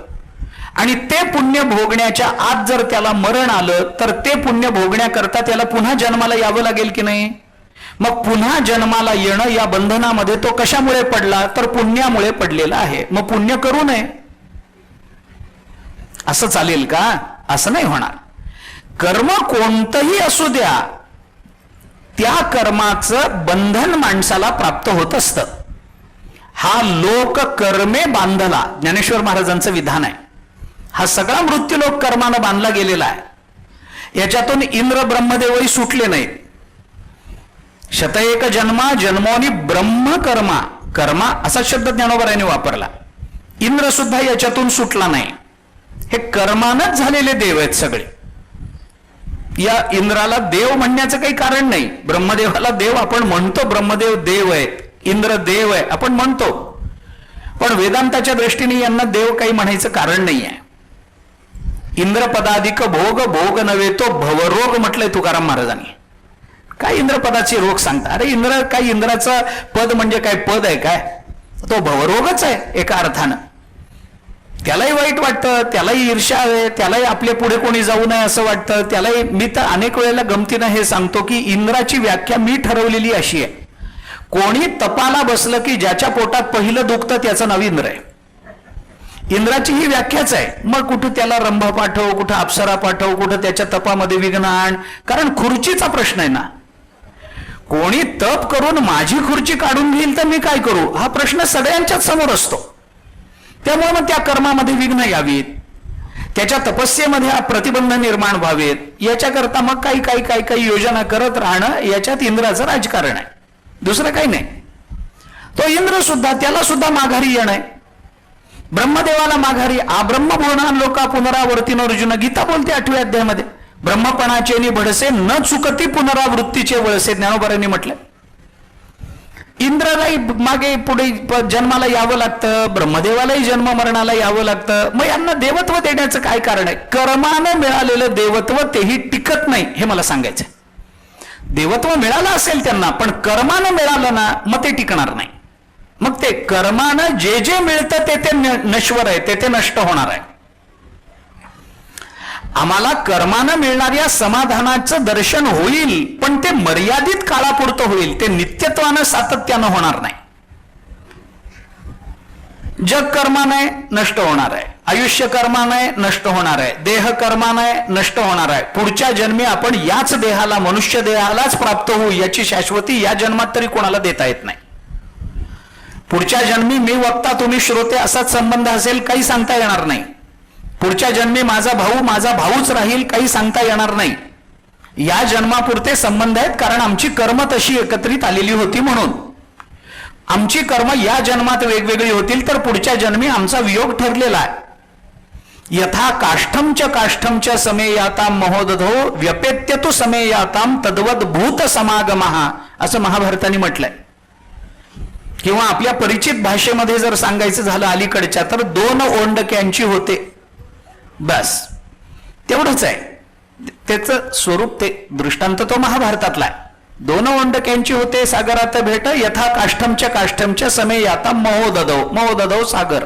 आणि ते पुण्य भोगण्याच्या आत जर त्याला मरण आलं तर ते पुण्य भोगण्याकरता त्याला पुन्हा जन्माला यावं लागेल की नाही? मग पुन्हा जन्माला येणं या बंधनामध्ये तो कशामुळे पडला? तर पुण्यामुळे पडलेला आहे. मग पुण्य करू नये असं चालेल का? असं नाही होणार. कर्म कोणतंही असू द्या, त्या कर्माचं बंधन माणसाला प्राप्त होत असतं. हा लोक कर्मे बांधला, ज्ञानेश्वर महाराजांचं विधान आहे. हा सगळा मृत्यूलोक कर्मानं बांधला गेलेला आहे. याच्यातून इंद्र ब्रह्मदेवही सुटले नाहीत. शतएक जन्मा जन्मोनी ब्रह्मकर्मा, कर्मा असा शब्द ज्ञानोबरायांनी वापरला. इंद्र सुद्धा याच्यातून सुटला नाही. हे कर्मानच झालेले देव आहेत सगळे. या इंद्राला देव म्हणण्याचं काही कारण नाही. ब्रह्मदेवाला देव आपण म्हणतो, ब्रह्मदेव देव आहेत, इंद्र देव आहे आपण म्हणतो, पण वेदांताच्या दृष्टीने यांना देव काही म्हणायचं कारण नाही आहे. इंद्रपदाधिक भोग, भोग नव्हे तो भवरोग म्हटलंय तुकाराम महाराजांनी. काय इंद्रपदाचे रोग सांगता? अरे इंद्र काय, इंद्राचं पद म्हणजे काय पद आहे काय? तो भवरोगच आहे एका अर्थानं. त्यालाही वाईट वाटतं, त्यालाही ईर्ष्या आहे, त्यालाही आपले पुढे कोणी जाऊ नये असं वाटतं, त्यालाही. मी तर अनेक वेळेला गमतीनं हे सांगतो की इंद्राची व्याख्या मी ठरवलेली अशी आहे, कोणी तपाला बसलं की ज्याच्या पोटात पहिलं दुखतं त्याचं नाव इंद्र आहे. इंद्राची ही व्याख्याच आहे. मग कुठं त्याला रंभा पाठव, कुठं अप्सरा पाठव, कुठं त्याच्या तपामध्ये विघ्न आण, कारण खुर्चीचा प्रश्न आहे ना. कोणी तप करून माझी खुर्ची काढून घेईल तर मी काय करू, हा प्रश्न सगळ्यांच्याच समोर असतो. त्यामुळे मग त्या कर्मामध्ये विघ्न यावीत, त्याच्या तपस्येमध्ये प्रतिबंध निर्माण व्हावेत, याच्याकरता मग काही योजना करत राहणं, याच्यात इंद्राचं राजकारण आहे, दुसरं काही नाही. तो इंद्र सुद्धा, त्याला सुद्धा माघारी येणं आहे. ब्रह्मदेवाला माघारी आब्रह्मभुवना लोका पुनरावर्तीन अर्जुन, गीता बोलते 8व्या अध्यायामध्ये, ब्रह्मपणाचे नि भडसे न चुकती पुनरावृत्तीचे वळसे, ज्ञानोबारांनी म्हटलं. इंद्रालाही मागे पुढे जन्माला यावं लागतं, ब्रह्मदेवालाही जन्म मरणाला यावं लागतं. मग यांना देवत्व देण्याचं काय कारण आहे? कर्मानं मिळालेलं देवत्व तेही टिकत नाही, हे मला सांगायचं. देवत्व मिळालं असेल त्यांना, पण कर्मानं मिळालं ना मग ते टिकणार नाही. मग ते कर्मानं जे जे मिळतं ते नश्वर आहे, ते नष्ट होणार आहे. आम्हाला कर्मानं मिळणाऱ्या समाधानाचं दर्शन होईल, पण ते मर्यादित काळापुरतं होईल, ते नित्यत्वानं सातत्यानं होणार नाही. जग कर्माने नष्ट होणार आहे, आयुष्य कर्माने नष्ट होणार आहे, देह कर्माने नष्ट होणार आहे. पुढच्या जन्मी आपण याच देहाला, मनुष्य देहालाच प्राप्त होऊ याची शाश्वती या जन्मात तरी कोणाला देता येत नाही. पुढच्या जन्मी मी वक्ता तुम्ही श्रोते असाच संबंध असेल, काही सांगता येणार नाही. पुढच्या जन्मी माझा भाऊच राहील, काही सांगता येणार नाही. या जन्मापुरते संबंध आहेत, कारण आमची कर्म तशी एकत्रित आलेली होती. म्हणून आमची कर्म या जन्मात वेगवेगळी होतील, तर पुढच्या जन्मी आमचा वियोग ठरलेला आहे. यथा काष्ठमच्या समेयाताम महोदधो व्यपेत्यतु समेयाताम तद्वद भूत समागमः असं महाभारताने म्हटलंय. किंवा आपल्या परिचित भाषेमध्ये जर सांगायचं झालं अलीकडच्या, तर 2 ओंडक्यांची होते, बस तेवढंच आहे. त्याचं स्वरूप, ते दृष्टांत तो महाभारतातला आहे. 2 ओंडक्यांची होते सागरात भेट, यथा काष्ठमच्या समेयाता महोदधौ सागर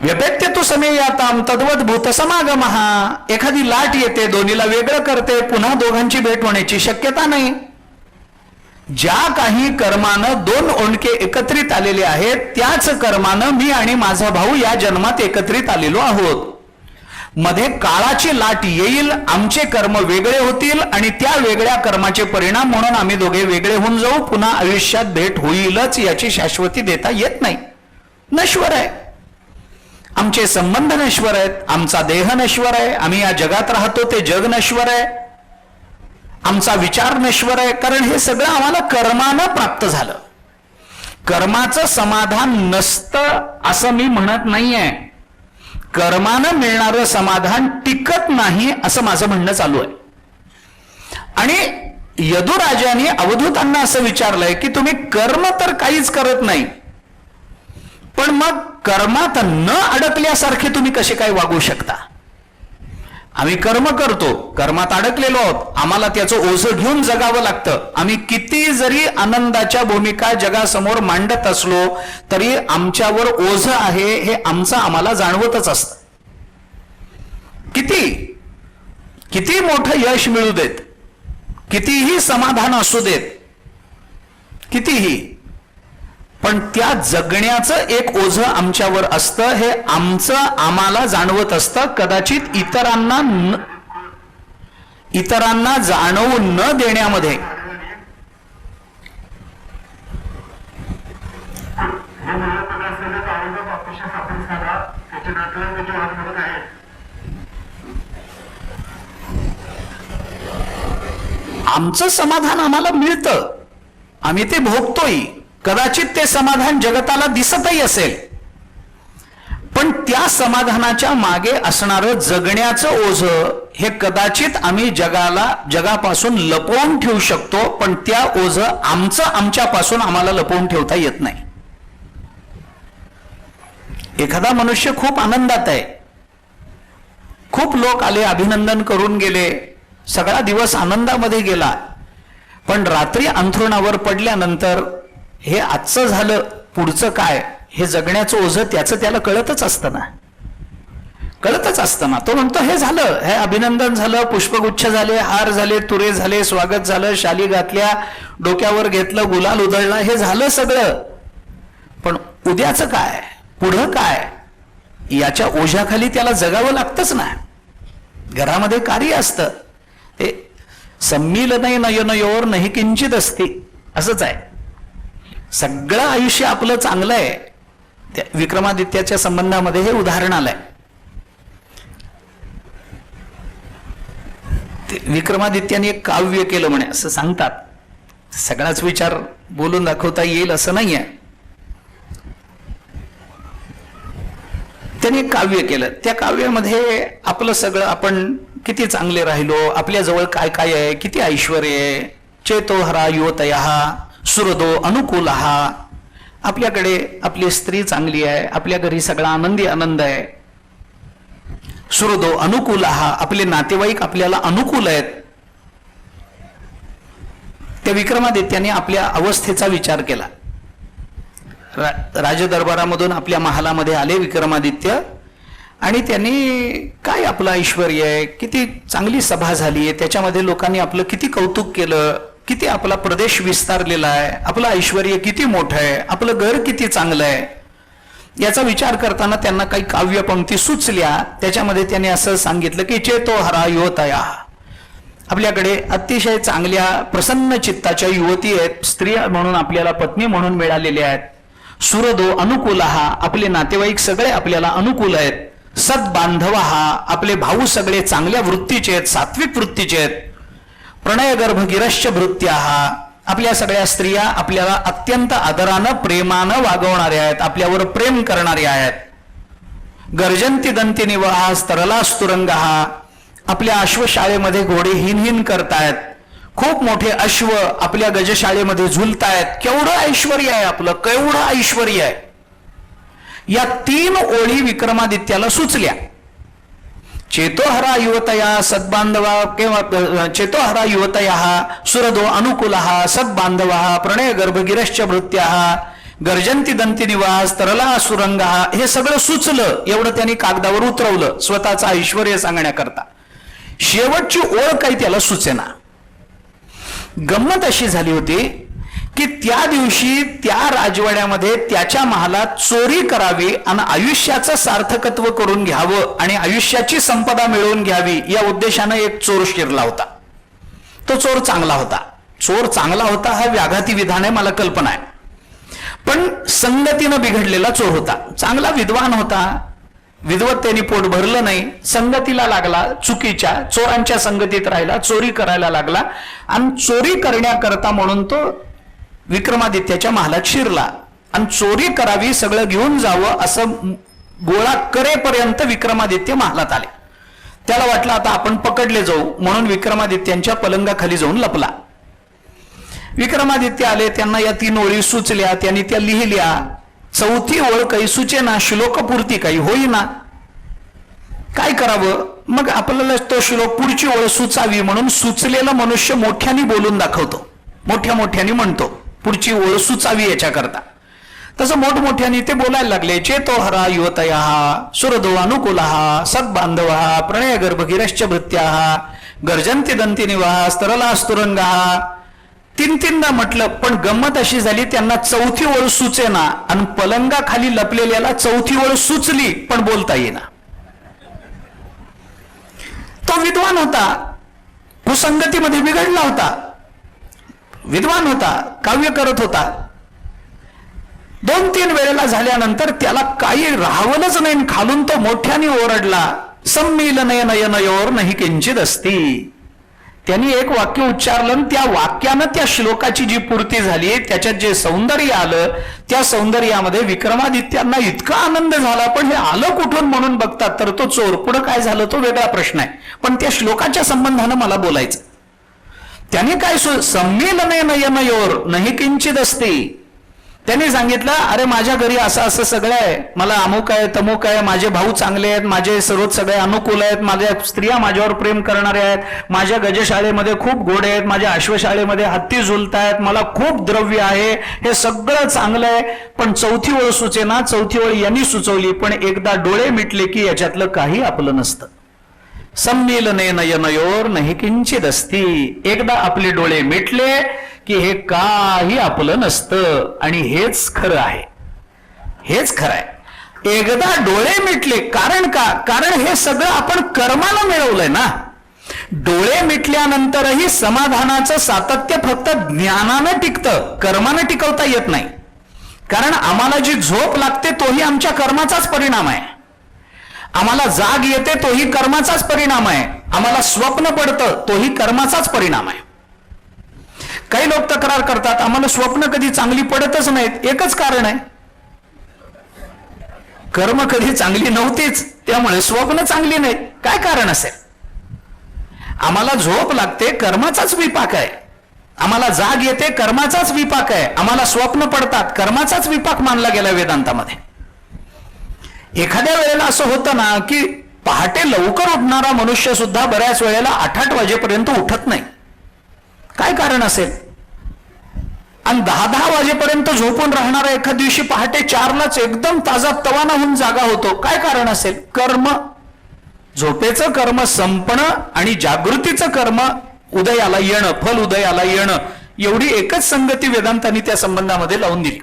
व्यपेत्यतु समेयाताम तद्वद भूत समागमः. एखादी लाट येते, दोन्हीला वेगळं करते, पुन्हा दोघांची भेट होण्याची शक्यता नाही. ज्या काही कर्मानं 2 ओंडके एकत्रित आलेले आहेत, त्याच कर्मानं मी आणि माझा भाऊ या जन्मात एकत्रित आलेलो आहोत. मध्ये काळाची लाट येईल, आमचे कर्म वेगळे होतील आणि त्या वेगळ्या कर्माचे परिणाम म्हणून आम्ही दोघे वेगळे होऊन जाऊ. पुन्हा आयुष्यात भेट होईलच याची शाश्वती देता येत नाही. नश्वर आहे, आमचे संबंध नश्वर आहेत, आमचा देह नश्वर आहे, आम्ही या जगात राहतो ते जग नश्वर आहे, आमचा विचार नश्वर आहे. कारण हे सगळं आम्हाला कर्मानं प्राप्त झालं. कर्माचं समाधान नसतं असं मी म्हणत नाहीये, कर्मानं मिळणारं समाधान टिकत नाही असं माझं म्हणणं चालू आहे. आणि यदुराजाने अवधूतांना असं विचारलंय की तुम्ही कर्म तर काहीच करत नाही, पण मग कर्मात न अडकल्यासारखे तुम्ही कसे काय वागू शकता? आम्ही कर्म करतो, कर्मात अडकलेलो आहोत, आम्हाला त्याचं ओझं घेऊन जगावं लागतं. आम्ही किती जरी आनंदाच्या भूमिका जगासमोर मांडत असलो तरी आमच्यावर ओझं आहे हे आमचं आम्हाला जाणवतच असतं. किती मोठं यश मिळू देत, कितीही समाधान असू देत, कितीही, पण त्या जगण्याचं एक ओझं आमच्यावर असतं, हे आमचं आम्हाला जाणवत असतं. कदाचित इतरांना जाणवू न देण्यामध्ये आमचं समाधान आम्हाला मिळतं, आम्ही ते भोगतोय. कदाचित ते समाधान जगताला दिसतही असेल, पण त्या समाधानाच्या मागे असणारं जगण्याचं ओझं हे कदाचित आम्ही जगापासून लपवून ठेवू शकतो, पण त्या ओझं आमच्यापासून आम्हाला लपवून ठेवता येत नाही. एखादा मनुष्य खूप आनंदात आहे, खूप लोक आले, अभिनंदन करून गेले, सगळा दिवस आनंदामध्ये गेला, पण रात्री अंथरुणावर पडल्यानंतर हे आजचं झालं, पुढचं काय, हे जगण्याचं ओझं त्याला कळतच असतं ना. तो म्हणतो हे झालं, हे अभिनंदन झालं, पुष्पगुच्छ झाले, हार झाले, तुरे झाले, स्वागत झालं, शाली घातल्या, डोक्यावर घेतलं, गुलाल उधळला, हे झालं सगळं, पण उद्याचं काय, पुढं काय, याच्या ओझ्याखाली त्याला जगावं लागतंच ना. घरामध्ये कार्य असतं, ते सम्मिलने नयनयोर नाही किंचित असते, असंच आहे. सगळं आयुष्य आपलं चांगलं आहे. त्या विक्रमादित्याच्या संबंधामध्ये हे उदाहरण आलंय. विक्रमादित्याने एक काव्य केलं म्हणे, असं सांगतात. सगळाच विचार बोलून दाखवता येईल असं नाहीये. त्याने एक काव्य केलं, त्या काव्यामध्ये आपलं सगळं, आपण किती चांगले राहिलो, आपल्या जवळ काय काय आहे, किती ऐश्वर आहे, चेतोहरा युवतयः सुहृदो अनुकूलः. आपल्याकडे आपली स्त्री चांगली आहे, आपल्या घरी सगळा आनंदी आनंद आहे. सुहृदो अनुकूलः, आपले नातेवाईक आपल्याला अनुकूल आहेत. त्या विक्रमादित्याने आपल्या अवस्थेचा विचार केला. राजदरबारामधून आपल्या महालामध्ये आले विक्रमादित्य आणि त्यांनी काय आपलं ऐश्वर आहे, किती चांगली सभा झाली आहे, त्याच्यामध्ये लोकांनी आपलं किती कौतुक केलं, किती आपला प्रदेश विस्तारलेला आहे, आपलं ऐश्वर किती मोठं आहे, आपलं घर किती चांगलं आहे, याचा विचार करताना त्यांना काही काव्यपंक्ती सुचल्या. त्याच्यामध्ये त्यांनी असं सांगितलं की चेतोहरा युवतयः, आपल्याकडे अतिशय चांगल्या प्रसन्न चित्ताच्या युवती आहेत, स्त्रिया म्हणून आपल्याला पत्नी म्हणून मिळालेल्या आहेत. सुहृदो अनुकूलः, आपले नातेवाईक सगळे आपल्याला अनुकूल आहेत. सद्बांधवः, आपले भाऊ सगळे चांगल्या वृत्तीचे आहेत, सात्विक वृत्तीचे आहेत. प्रणयगर्भगिरश्च भृत्याः, आपल्या सगळ्या स्त्रिया आपल्याला अत्यंत आदरानं प्रेमानं वागवणाऱ्या आहेत, आपल्यावर प्रेम करणाऱ्या आहेत. गर्जंती दंती निवाह तरलास्तुरंगः, आपल्या अश्वशाळेमध्ये घोडे हिन करतायत, खूप मोठे अश्व आपल्या गजशाळेमध्ये झुलतायत. केवढं ऐश्वर आहे आपलं, केवढं ऐश्वर आहे. या 3 ओळी विक्रमादित्याला सुचल्या. चेतोहरा युवतया सद्बांधवा किंवा चेतोहरा युवतयः सुहृदो अनुकूलः सद्बांधवः प्रणय गर्भगिरश्च भृत्याः गर्जंती दंती निवास तरला सुरंगः, हे सगळं सुचलं. एवढं त्यांनी कागदावर उतरवलं स्वतःचं ऐश्वर्य सांगण्याकरता. शेवटची ओळ काही त्याला सुचेना. गंमत अशी झाली होती की त्या दिवशी त्या राजवाड्यामध्ये त्याच्या महालात चोरी करावी आणि आयुष्याचं सार्थकत्व करून घ्यावं आणि आयुष्याची संपदा मिळवून घ्यावी या उद्देशानं एक चोर शिरला होता. तो चोर चांगला होता. चोर चांगला होता हा व्याघाती विधान आहे, मला कल्पना आहे, पण संगतीनं बिघडलेला चोर होता. चांगला विद्वान होता, विद्वत्तेने पोट भरलं नाही, संगतीला लागला, चुकीच्या चोरांच्या संगतीत राहिला, चोरी करायला लागला आणि चोरी करण्याकरता म्हणून तो विक्रमादित्याच्या महालात शिरला आणि चोरी करावी, सगळं घेऊन जावं असं गोळा करेपर्यंत विक्रमादित्य महालात आले. त्याला वाटलं आता आपण पकडले जाऊ, म्हणून विक्रमादित्यांच्या पलंगाखाली जाऊन लपला. विक्रमादित्य आले, त्यांना या 3 ओळी सुचल्या, त्यांनी त्या लिहिल्या. 4थी ओळ काही सुचेना, श्लोकपूर्ती काही होईना. काय करावं? मग आपल्याला तो श्लोक पुढची ओळ सुचावी म्हणून सुचलेलं मनुष्य मोठ्याने बोलून दाखवतो, मोठ्याने म्हणतो पुढची ओळ सुचावी याच्याकरता. तसं मोठमोठ्याने ते बोलायला लागले. चेतोहरा युवतयः सुहृदो अनुकूलः सद्बांधवः प्रणय गर्भगिरश्च भृत्याः गर्जंती दंती निवास तरलास्तुरंगः. 3-3दा म्हटलं, पण गंमत अशी झाली त्यांना 4थी ओळ सुचेना आणि पलंगाखाली लपलेल्याला 4थी ओळ सुचली पण बोलता येईना. तो विद्वान होता, कुसंगतीमध्ये बिघडला होता, विद्वान होता, काव्य करत होता. 2-3 वेळेला झाल्यानंतर त्याला काही राहवलंच नाही, खालून तो मोठ्याने ओरडला. सम्मीलनय नयनयोर नाही किंचित असती. त्यांनी एक वाक्य उच्चारलं, त्या वाक्यानं त्या श्लोकाची जी पूर्ती झाली, त्याच्यात जे सौंदर्य आलं, त्या सौंदर्यामध्ये विक्रमादित्यांना इतका आनंद झाला. पण हे आलं कुठून म्हणून बघतात तर तो चोर. पुढे काय झालं तो वेगळा प्रश्न आहे, पण त्या श्लोकाच्या संबंधानं मला बोलायचं. त्याने काय सम्मीलने नयनयोर नाही किंचित असती. त्यांनी सांगितलं, अरे माझ्या घरी असं सगळं आहे, मला अमुक आहे तमुक आहे, माझे भाऊ चांगले आहेत, माझे सगळे अनुकूल आहेत, माझ्या स्त्रिया माझ्यावर प्रेम करणाऱ्या आहेत, माझ्या गजशाळेमध्ये खूप घोडे आहेत, माझ्या अश्वशाळेमध्ये हत्ती झुलतायत, मला खूप द्रव्य आहे, हे सगळं चांगलं आहे. पण 4थी ओळ सुचेना. 4थी ओळ यांनी सुचवली, पण एकदा डोळे मिटले की याच्यातलं काही आपलं नसतं. सम्मीलने नयनयोर नाही किंचित असती. एकदा आपले डोळे मिटले की हे काही आपलं नसतं आणि हेच खरं आहे, हेच खरं आहे. एकदा डोळे मिटले, कारण का? कारण हे सगळं आपण कर्माला मिळवलंय ना. डोळे मिटल्यानंतरही समाधानाचं सातत्य फक्त ज्ञानानं टिकतं, कर्मानं टिकवता येत नाही. कारण आम्हाला जी झोप लागते तोही आमच्या कर्माचाच परिणाम आहे, आम्हाला जाग येते तोही कर्माचाच परिणाम आहे, आम्हाला स्वप्न पडतं तोही कर्माचाच परिणाम आहे. काही लोक तक्रार करतात, आम्हाला स्वप्न कधी चांगली पडतच नाहीत. एकच कारण आहे, कर्म कधी चांगली नव्हतीच, त्यामुळे स्वप्न चांगली नाहीत. काय कारण असेल? आम्हाला झोप लागते कर्माचाच विपाक आहे. आम्हाला जाग येते कर्माचाच विपाक आहे, आम्हाला स्वप्न पडतात कर्माचाच विपाक मानला गेला वेदांतामध्ये. एखाद्या वेळेला असं होतं ना की पहाटे लवकर उठणारा मनुष्य सुद्धा बऱ्याच वेळेला 8-8 वाजेपर्यंत उठत नाही. काय कारण असेल? आणि 10-10 वाजेपर्यंत झोपून राहणारा एखाद दिवशी पहाटे 4लाच एकदम ताजा तवाना होऊन जागा होतो. काय कारण असेल? कर्म. झोपेचं कर्म संपणं आणि जागृतीचं कर्म उदयाला येणं, फल उदयाला येणं, एवढी एकच संगती वेदांतांनी त्या संबंधामध्ये लावून दिली.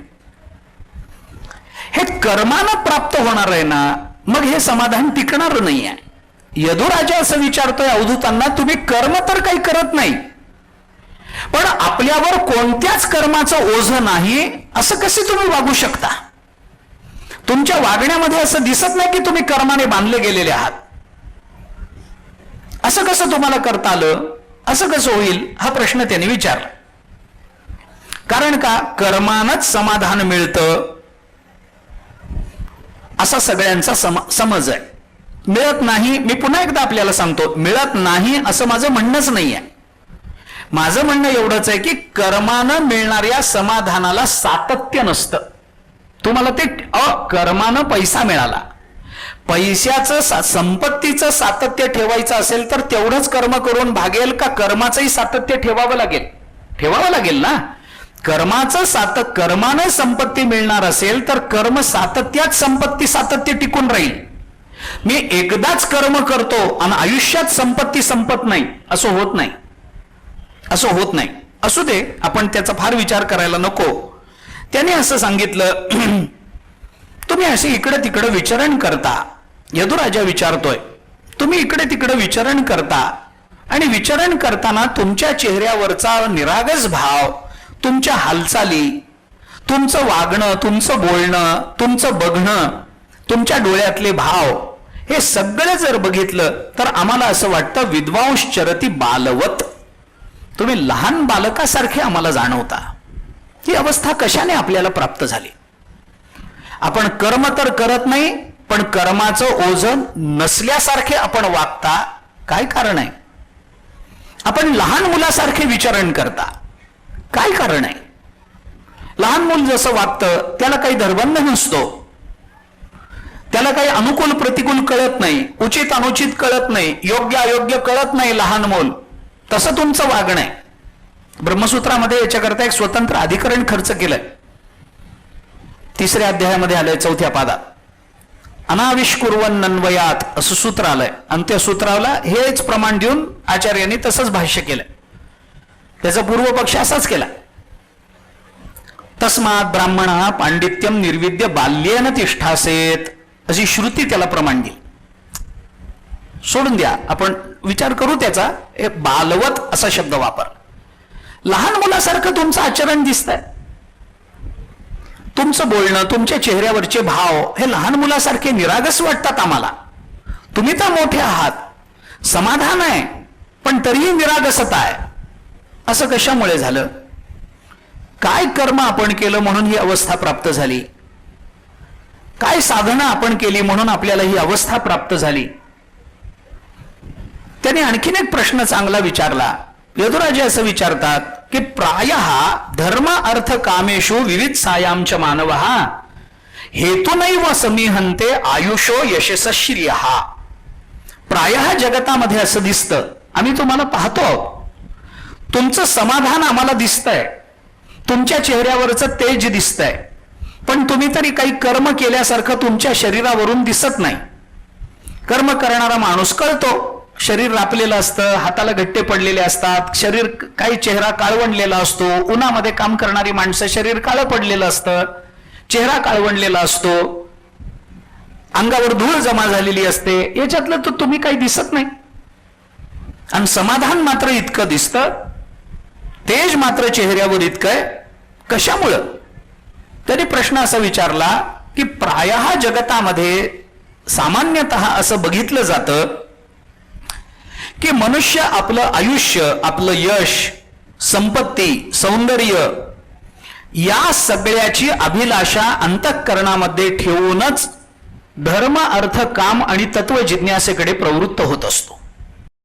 हे कर्मानं प्राप्त होणार आहे ना, मग हे समाधान टिकणार नाही आहे. यदुराजा असं विचारतोय अवधूतांना, तुम्ही कर्म तर काही करत नाही, पण आपल्यावर कोणत्याच कर्माचं ओझं नाही, असं कसे तुम्ही वागू शकता? तुमच्या वागण्यामध्ये असं दिसत नाही की तुम्ही कर्माने बांधले गेलेले आहात. असं कसं तुम्हाला करता आलं? असं कसं होईल? हा प्रश्न त्यांनी विचारला. कारण का? कर्मानंच समाधान मिळतं असा सगळ्यांचा समज आहे. मिळत नाही, मी पुन्हा एकदा आपल्याला सांगतो, मिळत नाही असं माझं म्हणणंच नाही आहे. माझं म्हणणं एवढंच आहे की कर्मानं मिळणाऱ्या समाधानाला सातत्य नसतं. तुम्हाला ते कर्मानं पैसा मिळाला, पैशाचं संपत्तीचं सातत्य ठेवायचं असेल तर तेवढंच कर्म करून भागेल का? कर्माचंही सातत्य ठेवावं लागेल ना. कर्मानं संपत्ती मिळणार असेल तर कर्म सातत्यात संपत्ती सातत्य टिकून राहील. मी एकदाच कर्म करतो आणि आयुष्यात संपत्ती संपत नाही, असं होत नाही. असू दे, आपण त्याचा फार विचार करायला नको. त्याने असं सांगितलं, तुम्ही असे इकडे तिकडे विचरण करता. यदुराजा विचारतोय, तुम्ही इकडे तिकडे विचरण करता आणि विचरण करताना तुमच्या चेहऱ्यावरचा निरागस भाव, तुमच्या हालचाली, तुमचं वागणं, तुमचं बोलणं, तुमचं बघणं, तुमच्या डोळ्यातले भाव, हे सगळं जर बघितलं तर आम्हाला असं वाटतं विद्वांस चरती बालवत. तुम्ही लहान बालकासारखे आम्हाला जाणवता. ही अवस्था कशाने आपल्याला प्राप्त झाली? आपण कर्म तर करत नाही, पण कर्माचं ओझं नसल्यासारखे आपण वागता. काय कारण आहे? आपण लहान मुलासारखे विचरण करता. काय कारण आहे? लहान मूल जसं वागतं त्याला काही धरबंध नसतो, त्याला काही अनुकूल प्रतिकूल कळत नाही, उचित अनुचित कळत नाही, योग्य अयोग्य कळत नाही लहान मूल. तसं तुमचं वागणं आहे. ब्रह्मसूत्रामध्ये याच्याकरता एक स्वतंत्र अधिकरण खर्च केलंय. 3ऱ्या अध्यायामध्ये आलंय, 4थ्या पादात अनाविष्कुर्वन अन्वयात असं सूत्र आलंय. आणि त्या सूत्राला हेच प्रमाण देऊन आचार्यांनी तसंच भाष्य केलंय. त्याचा पूर्व पक्ष असाच केला. तस्मात ब्राह्मण पांडित्यम निर्विद्य बाल्येन तिष्ठासेत अशी श्रुती त्याला प्रमाण दिली. सोडून द्या, आपण विचार करू त्याचा. बालवत असा शब्द वापर. लहान मुलासारखं तुमचं आचरण दिसतंय, तुमचं बोलणं, तुमच्या चेहऱ्यावरचे भाव हे लहान मुलासारखे निरागस वाटतात आम्हाला. तुम्ही तर मोठे आहात, समाधान आहे, पण तरीही निरागसता आहे. असं कशामुळे झालं? काय कर्म आपण केलं म्हणून ही अवस्था प्राप्त झाली? काय साधना आपण केली म्हणून आपल्याला ही अवस्था प्राप्त झाली? त्याने आणखीन एक प्रश्न चांगला विचारला. यदुराजे असं विचारतात की प्रायः धर्म अर्थ कामेषु विविध सायांच मानव हेतुनैव समीहन्ते आयुषो यशस श्रियः. प्रायः जगतामध्ये असं दिसतं, आम्ही तुम्हाला पाहतो, तुमचं समाधान आम्हाला दिसतंय, तुमच्या चेहऱ्यावरचं तेज दिसतंय, पण तुम्ही तरी काही कर्म केल्यासारखं तुमच्या शरीरावरून दिसत नाही. कर्म करणारा माणूस कळतो, शरीर रापलेलं असतं, हाताला गट्टे पडलेले असतात, शरीर काही चेहरा काळवंडलेला असतो. उन्हामध्ये काम करणारी माणसं शरीर काळं पडलेलं असतं, चेहरा काळवंडलेला असतो, अंगावर धूळ जमा झालेली असते. याच्यातलं तर तुम्ही काही दिसत नाही. आणि समाधान मात्र इतकं दिसतं, तेज मात्र चेहऱ्यावर इतकं आहे. कशामुळं? तरी प्रश्न असा विचारला की प्रायः जगतामध्ये सामान्यतः असं बघितलं जातं की मनुष्य आपलं आयुष्य, आपलं यश, संपत्ती, सौंदर्य या सगळ्याची अभिलाषा अंतःकरणामध्ये ठेवूनच धर्म अर्थ काम आणि तत्व जिज्ञासेकडे प्रवृत्त होत असतो.